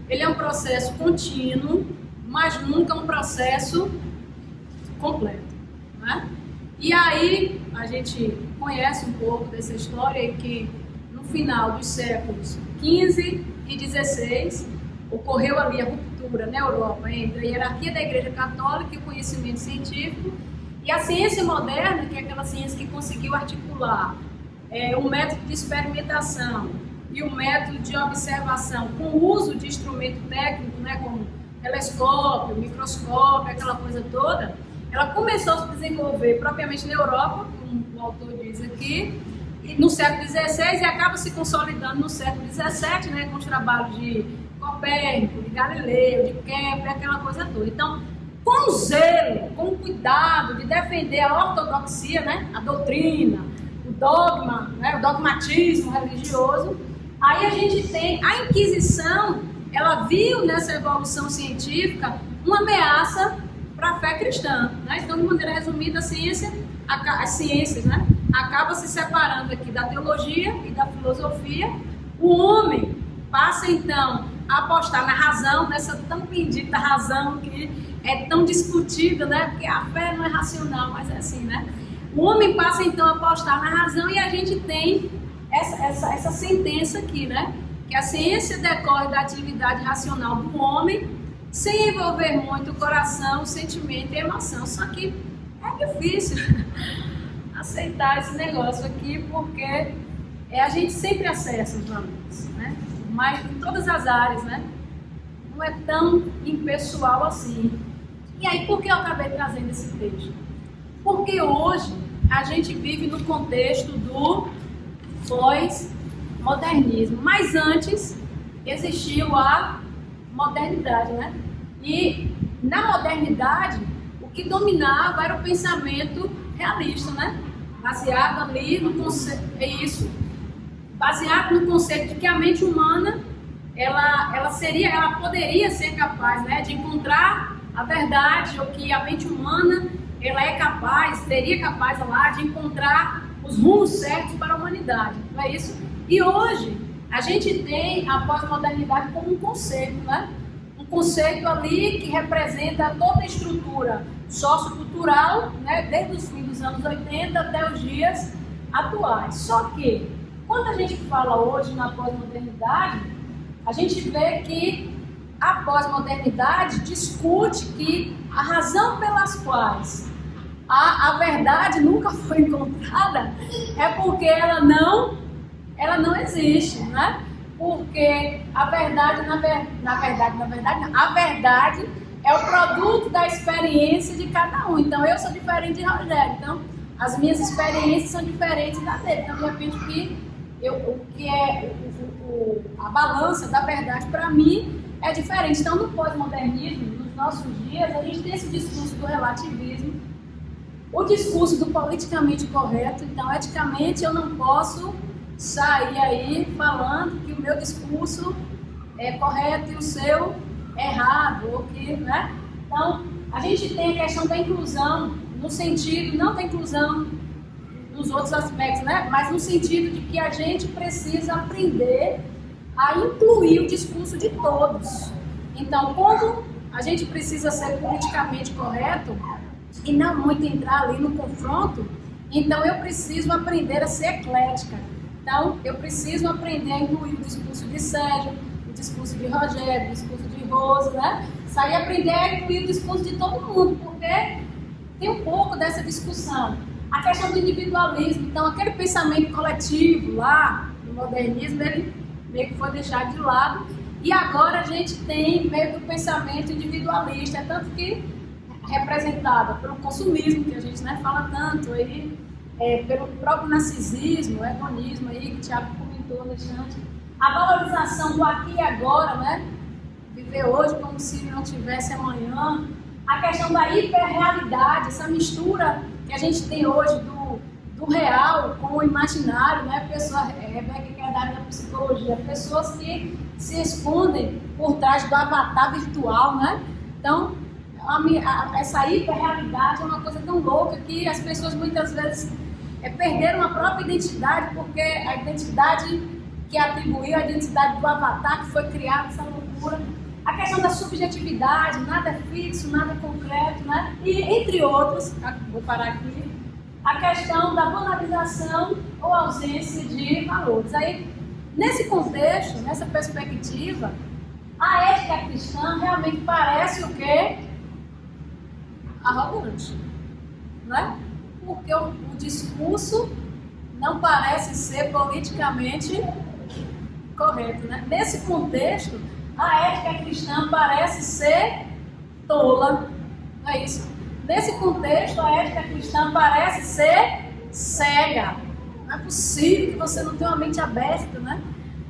ele é um processo contínuo, mas nunca um processo completo, né? E aí a gente conhece um pouco dessa história e que no final dos séculos XV e XVI ocorreu ali a ruptura na Europa entre a hierarquia da Igreja Católica e o conhecimento científico. E a ciência moderna, que é aquela ciência que conseguiu articular o método de experimentação e o método de observação com o uso de instrumento técnico, né, como telescópio, microscópio, aquela coisa toda, ela começou a se desenvolver propriamente na Europa, como o autor diz aqui, no século XVI e acaba se consolidando no século XVII, né, com os trabalhos de Copérnico, de Galileu, de Kepler, aquela coisa toda. Então, com zelo, com cuidado de defender a ortodoxia, né, a doutrina, o dogma, né, o dogmatismo religioso, aí a gente tem a Inquisição. Ela viu nessa evolução científica uma ameaça para a fé cristã, né? Então, de maneira resumida, as ciências, né, acabam se separando aqui da teologia e da filosofia. O homem passa, então, a apostar na razão, nessa tão bendita razão que é tão discutida, né? Porque a fé não é racional, mas é assim, né? O homem passa, então, a apostar na razão e a gente tem essa sentença aqui, né? Que a ciência decorre da atividade racional do homem, sem envolver muito o coração, o sentimento e a emoção. Só que é difícil aceitar esse negócio aqui, porque a gente sempre acessa os valores, né? Mas em todas as áreas, né? Não é tão impessoal assim. E aí, por que eu acabei trazendo esse texto? Porque hoje a gente vive no contexto do pós-modernismo, mas antes existiu a modernidade, né? E na modernidade o que dominava era o pensamento realista, né? Baseado ali no conceito, baseado no conceito de que a mente humana ela poderia ser capaz, né, de encontrar a verdade, ou que a mente humana seria capaz lá de encontrar os rumos certos para a humanidade, não é isso? E hoje a gente tem a pós-modernidade como um conceito, né? Um conceito ali que representa toda a estrutura sociocultural, né? Desde os fins dos anos 80 até os dias atuais. Só que, quando a gente fala hoje na pós-modernidade, a gente vê que a pós-modernidade discute que a razão pelas quais a verdade nunca foi encontrada é porque ela não existe, né? Porque a verdade, a verdade é o produto da experiência de cada um. Então, eu sou diferente de Rogério, então as minhas experiências são diferentes da dele. Então, de repente, a balança da verdade, para mim, é diferente. Então, no pós-modernismo, nos nossos dias, a gente tem esse discurso do relativismo, o discurso do politicamente correto. Então, eticamente, eu não posso sair aí falando que o meu discurso é correto e o seu é errado, ou que, né? Então, a gente tem a questão da inclusão, no sentido, não da inclusão nos outros aspectos, né? Mas no sentido de que a gente precisa aprender a incluir o discurso de todos. Então, como a gente precisa ser politicamente correto e não muito entrar ali no confronto, então eu preciso aprender a ser eclética. Então, eu preciso aprender a incluir o discurso de Sérgio, o discurso de Rogério, o discurso de Rosa, né? Sair aprender a incluir o discurso de todo mundo, porque tem um pouco dessa discussão. A questão do individualismo, então aquele pensamento coletivo lá, no modernismo, ele meio que foi deixado de lado, e agora a gente tem meio que o pensamento individualista, é tanto que representada pelo consumismo, que a gente, né, fala tanto aí, pelo próprio narcisismo, o hedonismo aí, que o Thiago comentou, Alexandre, a valorização do aqui e agora, né, viver hoje como se não tivesse amanhã, a questão da hiperrealidade, essa mistura que a gente tem hoje do real com o imaginário, né? Rebeca, que é da área da psicologia, pessoas que se escondem por trás do avatar virtual, né? Então, essa hiperrealidade é uma coisa tão louca que as pessoas muitas vezes perderam a própria identidade, porque a identidade que atribuiu, a identidade do avatar que foi criada, essa loucura. A questão da subjetividade, nada é fixo, nada é concreto, né? E entre outros, vou parar aqui, a questão da banalização ou ausência de valores. Aí, nesse contexto, nessa perspectiva, a ética cristã realmente parece o quê? Arrogante, né? Porque o discurso não parece ser politicamente correto, né? Nesse contexto, a ética cristã parece ser tola, não é isso? Nesse contexto, a ética cristã parece ser cega. Não é possível que você não tenha uma mente aberta, né?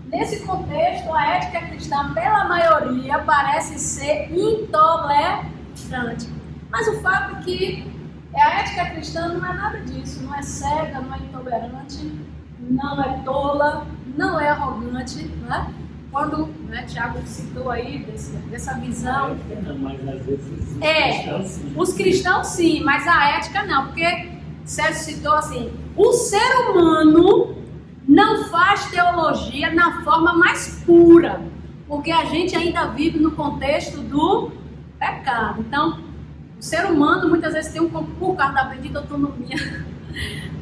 Nesse contexto, a ética cristã, pela maioria, parece ser intolerante. Mas o fato é que a ética cristã não é nada disso, não é cega, não é intolerante, não é tola, não é arrogante, né? Quando, né, Tiago citou aí dessa visão. Mas às vezes os cristãos sim, mas a ética não, porque Sérgio citou assim: o ser humano não faz teologia na forma mais pura, porque a gente ainda vive no contexto do pecado. Então, o ser humano muitas vezes tem por causa da bendita autonomia,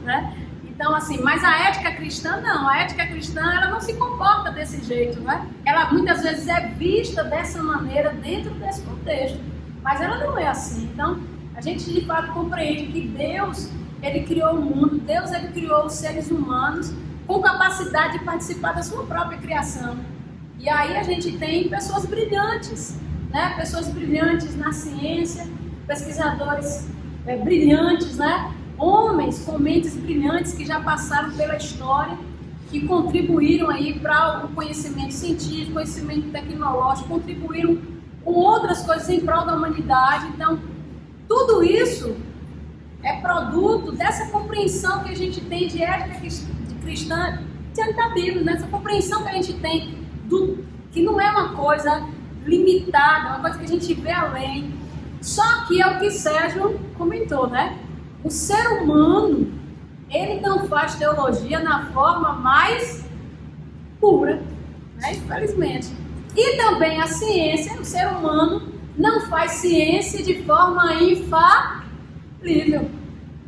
né? Então, assim, mas a ética cristã não. A ética cristã, ela não se comporta desse jeito, né? Ela muitas vezes é vista dessa maneira dentro desse contexto, mas ela não é assim. Então, a gente de fato compreende que Deus, Ele criou o mundo, Deus, Ele criou os seres humanos com capacidade de participar da sua própria criação. E aí a gente tem pessoas brilhantes, né? Pessoas brilhantes na ciência, pesquisadores brilhantes, né? Homens com mentes brilhantes que já passaram pela história, que contribuíram aí para o conhecimento científico, conhecimento tecnológico, contribuíram com outras coisas em prol da humanidade. Então, tudo isso é produto dessa compreensão que a gente tem de ética cristã diante da Bíblia, nessa compreensão que a gente tem que não é uma coisa limitada, é uma coisa que a gente vê além. Só que é o que Sérgio comentou, né? O ser humano, ele não faz teologia na forma mais pura, né? Infelizmente. E também a ciência, o ser humano não faz ciência de forma infalível.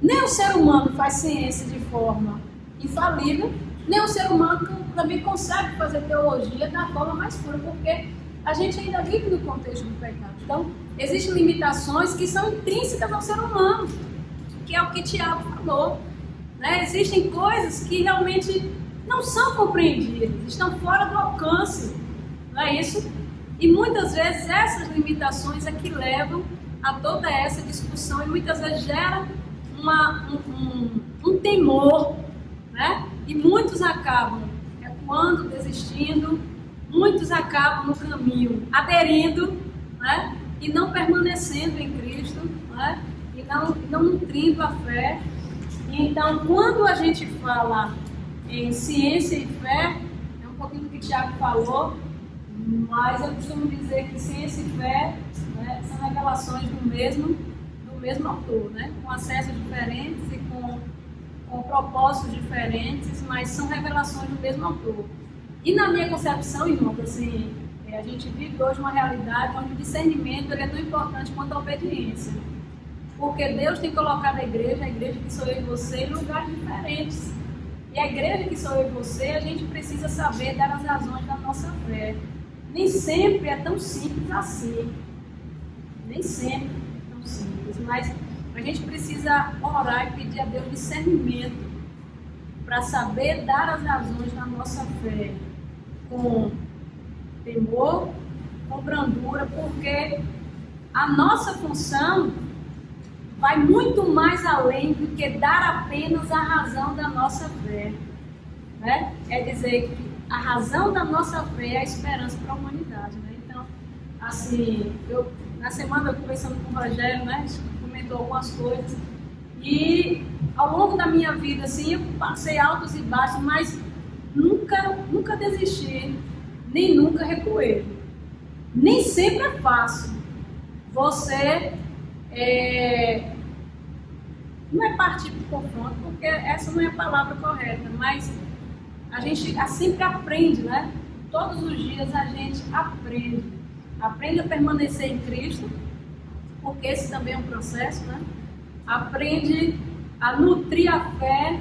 Nem o ser humano faz ciência de forma infalível, nem o ser humano também consegue fazer teologia da forma mais pura, porque a gente ainda vive no contexto do pecado. Então, existem limitações que são intrínsecas ao ser humano, que é o que Tiago falou, né? Existem coisas que realmente não são compreendidas, estão fora do alcance, não é isso? E muitas vezes essas limitações é que levam a toda essa discussão e muitas vezes geram um temor, né? E muitos acabam recuando, desistindo, muitos acabam no caminho aderindo, né? E não permanecendo em Cristo, né? E não nutrindo a fé. E então, quando a gente fala em ciência e fé, é um pouquinho do que o Tiago falou, mas eu costumo dizer que ciência e fé, né, são revelações do mesmo autor, né, com acessos diferentes e com propósitos diferentes, mas são revelações do mesmo autor. E na minha concepção, irmãos, assim, a gente vive hoje uma realidade onde o discernimento ele é tão importante quanto a obediência. Porque Deus tem colocado a igreja que sou eu e você, em lugares diferentes. E a igreja que sou eu e você, a gente precisa saber dar as razões da nossa fé. Nem sempre é tão simples assim. Nem sempre é tão simples. Mas a gente precisa orar e pedir a Deus discernimento para saber dar as razões da nossa fé com temor, com brandura, porque a nossa função vai muito mais além do que dar apenas a razão da nossa fé, né? É dizer que a razão da nossa fé é a esperança para a humanidade, né? Então, assim, na semana conversando com o Rogério, né, a gente comentou algumas coisas e ao longo da minha vida, assim, eu passei altos e baixos, mas nunca desisti, nem nunca recuei. Nem sempre é fácil. Você não é partir para o confronto, porque essa não é a palavra correta, mas a gente sempre aprende, né? Todos os dias a gente aprende a permanecer em Cristo, porque esse também é um processo, né? Aprende a nutrir a fé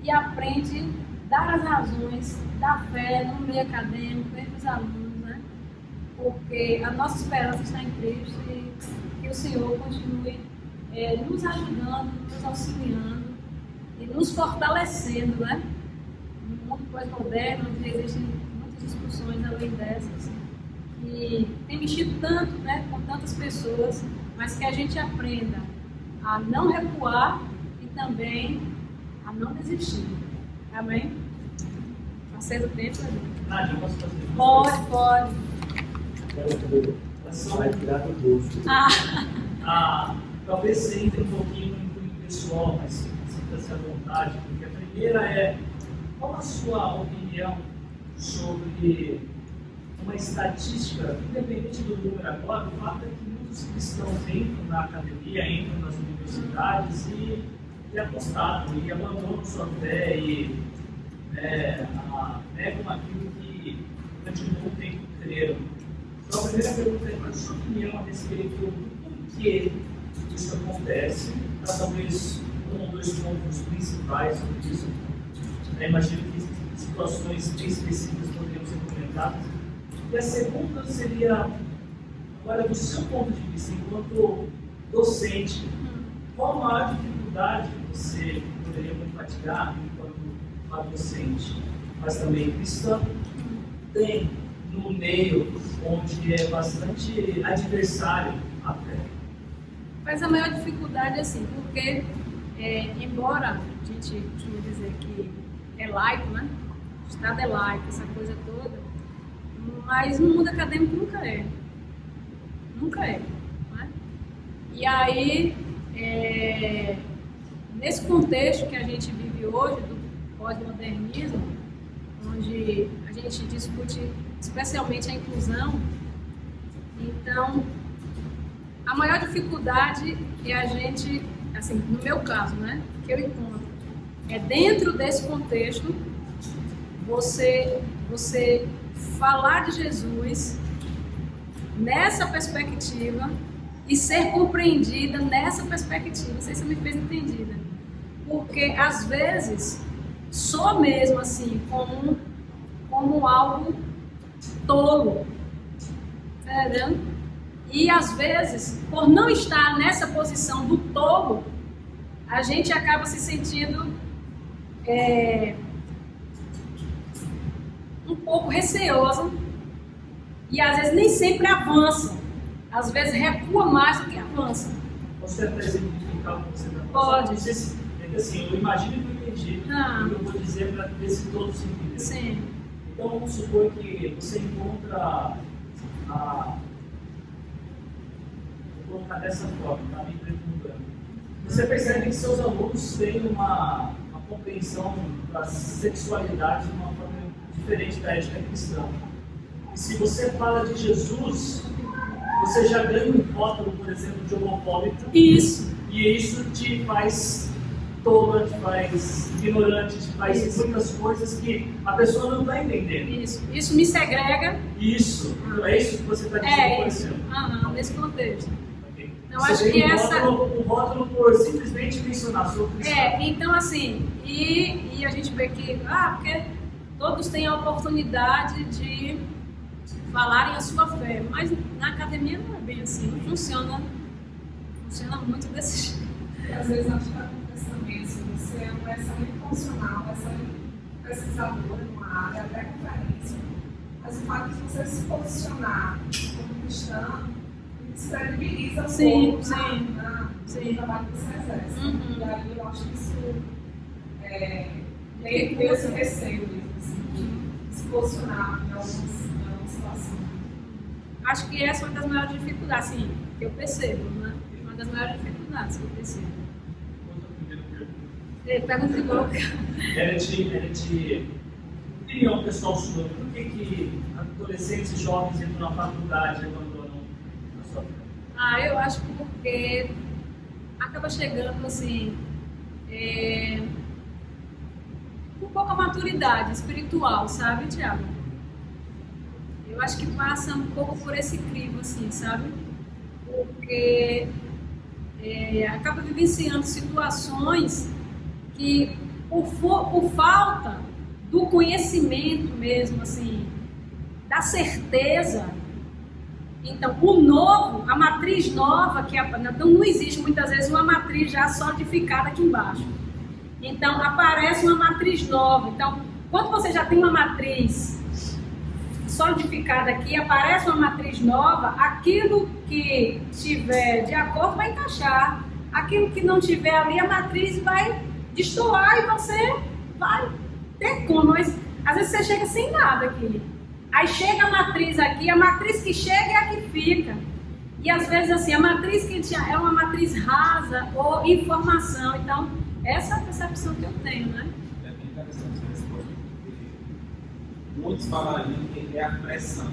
e aprende a dar as razões da fé no meio acadêmico, entre os alunos, né? Porque a nossa esperança está em Cristo e que o Senhor continue nos ajudando, nos auxiliando e nos fortalecendo, né? No mundo pós-moderno, onde existem muitas discussões além dessas, que tem mexido tanto, né, com tantas pessoas, mas que a gente aprenda a não recuar e também a não desistir. Amém? Acesa o tempo, gente. Nádia, eu posso fazer? Pode. Vai tirar do bolso. Talvez você entre um pouquinho no cunho pessoal, mas sinta-se à vontade, porque a primeira é: qual a sua opinião sobre uma estatística, independente do número agora? O fato é que muitos cristãos entram na academia, entram nas universidades e apostatam, e abandonam sua fé e negam aquilo que durante um bom tempo creram. Então a primeira pergunta é: qual a sua opinião a respeito do porquê isso acontece? Para talvez um ou dois pontos principais sobre isso. Imagino que situações bem específicas poderiam ser comentadas. E a segunda seria, agora, do seu ponto de vista, enquanto docente, qual a maior dificuldade você poderia compartilhar enquanto uma docente, mas também cristã, tem no meio onde é bastante adversário à fé? Mas a maior dificuldade é assim, porque embora a gente costuma dizer que é laico, né? O Estado é laico, essa coisa toda, mas no mundo acadêmico nunca é. Nunca é. Né? E aí, nesse contexto que a gente vive hoje, do pós-modernismo, onde a gente discute especialmente a inclusão, então, a maior dificuldade é a gente, assim, no meu caso, né, que eu encontro, é dentro desse contexto, você falar de Jesus nessa perspectiva e ser compreendida nessa perspectiva. Não sei se você me fez entendida. Porque, às vezes, soa mesmo assim, como algo tolo. Tá entendendo? E, às vezes, por não estar nessa posição do tolo, a gente acaba se sentindo um pouco receosa e, às vezes, nem sempre avança. Às vezes, recua mais do que avança. Você até exemplificar o que você está falando? Pode. Assim, eu imagino que eu entendi. Eu vou dizer para ver se todos se entenderam. Sim. Então, vamos supor que você encontra vou colocar dessa forma, tá? Me perguntando. Você percebe que seus alunos têm uma compreensão da sexualidade de uma forma diferente da ética cristã. E se você fala de Jesus, você já ganha um rótulo, por exemplo, de homofóbico. Isso. E isso te faz tola, te faz ignorante, te faz muitas coisas que a pessoa não está entendendo. Isso me segrega. Isso. É isso que você está dizendo, por exemplo. Nesse contexto. Okay. Então, você acho que essa... um rótulo por simplesmente mencionar sobre isso. Então assim, e a gente vê que, porque todos têm a oportunidade de falarem a sua fé, mas na academia não é bem assim, não funciona muito desse jeito. E às vezes acho que acontece também, se você é um excelente profissional, excelente pesquisador numa área, até conferência, mas o fato de você se posicionar como cristã descredibiliza um pouco no trabalho que você exerce. E aí eu acho que isso tem esse receio mesmo, assim, de se posicionar em algumas situações. Acho que essa é uma das maiores dificuldades, assim, que eu percebo, né? Uma das maiores dificuldades que eu percebo. Pergunta de boca. Era de opinião pessoal sua. Por que adolescentes e jovens entram na faculdade e abandonam a sua vida? Eu acho que porque acaba chegando assim com pouca maturidade espiritual, sabe, Thiago? Eu acho que passa um pouco por esse crivo, assim, sabe? Porque acaba vivenciando situações que, por falta do conhecimento mesmo, assim, da certeza. Então, o novo, a matriz nova, então não existe muitas vezes uma matriz já solidificada aqui embaixo. Então, aparece uma matriz nova. Então, quando você já tem uma matriz solidificada aqui, aparece uma matriz nova, aquilo que tiver de acordo vai encaixar. Aquilo que não tiver ali, a matriz vai destoar e você vai ter como. Mas, às vezes você chega sem nada aqui. Aí chega a matriz aqui, a matriz que chega é a que fica. E às vezes assim, a matriz que é uma matriz rasa ou informação. Então, essa é a percepção que eu tenho, né? É bem interessante essa resposta, porque muitos falariam que é a pressão.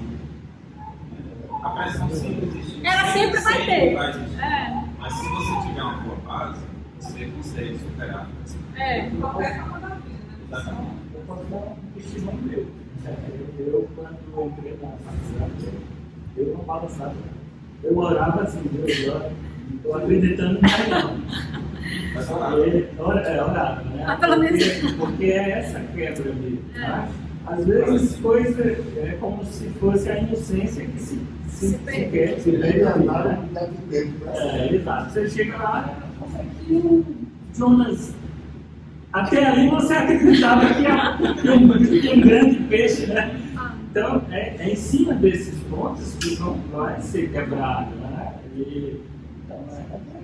A pressão sempre existe. Ela sempre vai ter. Vai existir. Mas se você tiver uma boa base, você consegue superar. Qualquer forma da vida, né? Exatamente. Eu posso dar um testemunho meu. Eu, quando entrei na faculdade, eu não balançava. Eu orava assim, Deus, não estou acreditando mais não. Mas orar. Orava, né? Pelo menos. Porque é essa quebra ali. Tá? Às vezes coisa é como se fosse a inocência que se perde. Exato. Você chega lá, que o Jonas. Até ali você acreditava que é um grande peixe, né? Então, é em cima desses pontos que não vai ser quebrado, né? Então,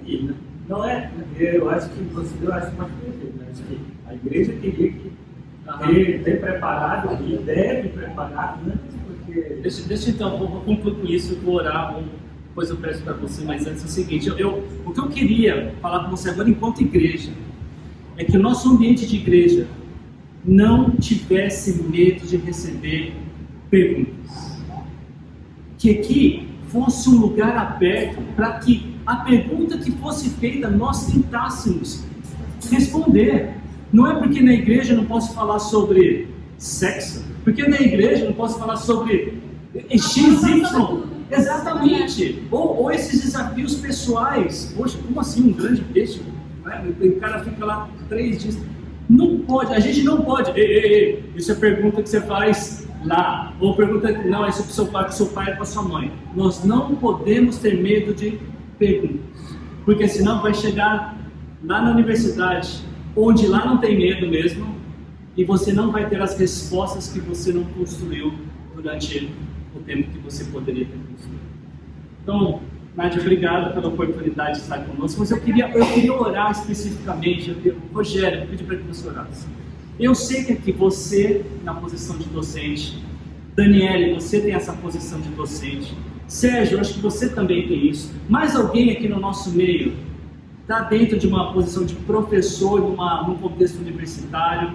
aí, né? Não é, eu acho que você deu mais perfeito, né? Acho que a igreja teria que ter preparado e deve preparar antes, porque... Deixa então, vou concluir com isso, eu vou orar, depois eu peço para você, mas antes é o seguinte, o que eu queria falar com você agora enquanto igreja, é que o nosso ambiente de igreja não tivesse medo de receber perguntas. Que aqui fosse um lugar aberto para que a pergunta que fosse feita nós tentássemos responder. Não é porque na igreja eu não posso falar sobre sexo, porque na igreja eu não posso falar sobre XY. Exatamente. Ou esses desafios pessoais. Poxa, como assim um grande peixe? O cara fica lá 3 dias. Não pode, a gente não pode. Isso é pergunta que você faz lá. Ou pergunta, não, isso é para o seu pai e para sua mãe. Nós não podemos ter medo de perguntas. Porque senão vai chegar lá na universidade, onde lá não tem medo mesmo, e você não vai ter as respostas que você não construiu durante o tempo que você poderia ter construído. Então, Nádia, obrigado pela oportunidade de estar conosco, mas eu queria orar especificamente. Rogério, eu pedi para que você orasse. Eu sei que aqui você, na posição de docente, Daniele, você tem essa posição de docente, Sérgio, eu acho que você também tem isso, mais alguém aqui no nosso meio está dentro de uma posição de professor num contexto universitário.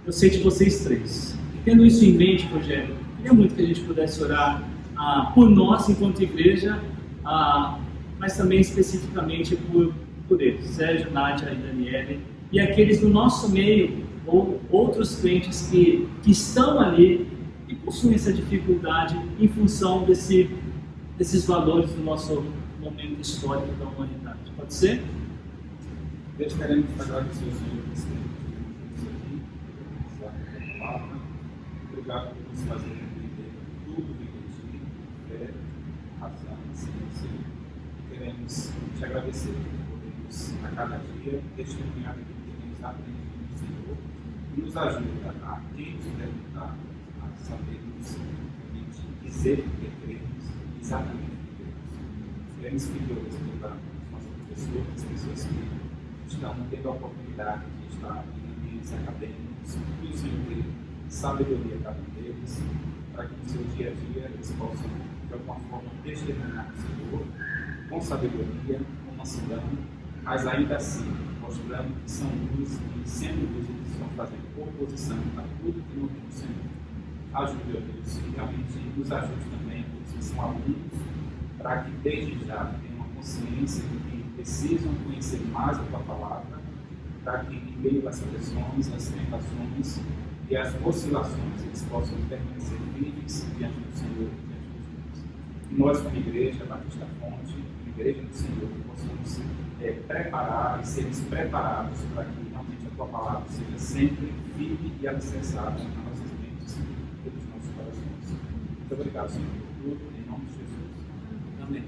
Eu sei de vocês três. E tendo isso em mente, Rogério, queria muito que a gente pudesse orar por nós enquanto igreja, mas também especificamente por eles, Sérgio, Nádia e Daniele, e aqueles do nosso meio, ou outros crentes que estão ali e possuem essa dificuldade em função desses valores do nosso momento histórico da humanidade. Pode ser? Deus, queremos agradecer ao Senhor por esse tempo que temos aqui, a palavra. Obrigado por nos fazer entender tudo que Deus fé, razão, ciência. Queremos te agradecer por podermos a cada dia testemunhar aquilo que temos aprendido do Senhor e nos ajuda a quem nos perguntar, a sabermos dizer o que cremos, exatamente o que cremos. Queremos que Deus pela nossa professora, as pessoas que estão tendo a oportunidade de estar em ambientes acadêmicos, que o Senhor dê sabedoria a cada um deles, para que no seu dia a dia eles possam, de alguma forma, testemunhar o Senhor com sabedoria, com mansidão, mas ainda assim, mostrando que são luz e, sendo luz, eles estão fazendo oposição a tudo que não tem o Senhor. Ajude a Deus e realmente nos ajude também, todos que são alunos, para que desde já tenham uma consciência de que precisam conhecer mais a tua palavra, para que em meio às pressões, às tentações e às oscilações eles possam permanecer firmes diante do Senhor e diante dos outros. E nós, como igreja Batista Fonte, igreja do Senhor, possamos preparar e sermos preparados para que realmente a tua palavra seja sempre firme e alicerçada nas nossas mentes e nos nossos corações. Muito obrigado, Senhor, por tudo, em nome de Jesus. Amém.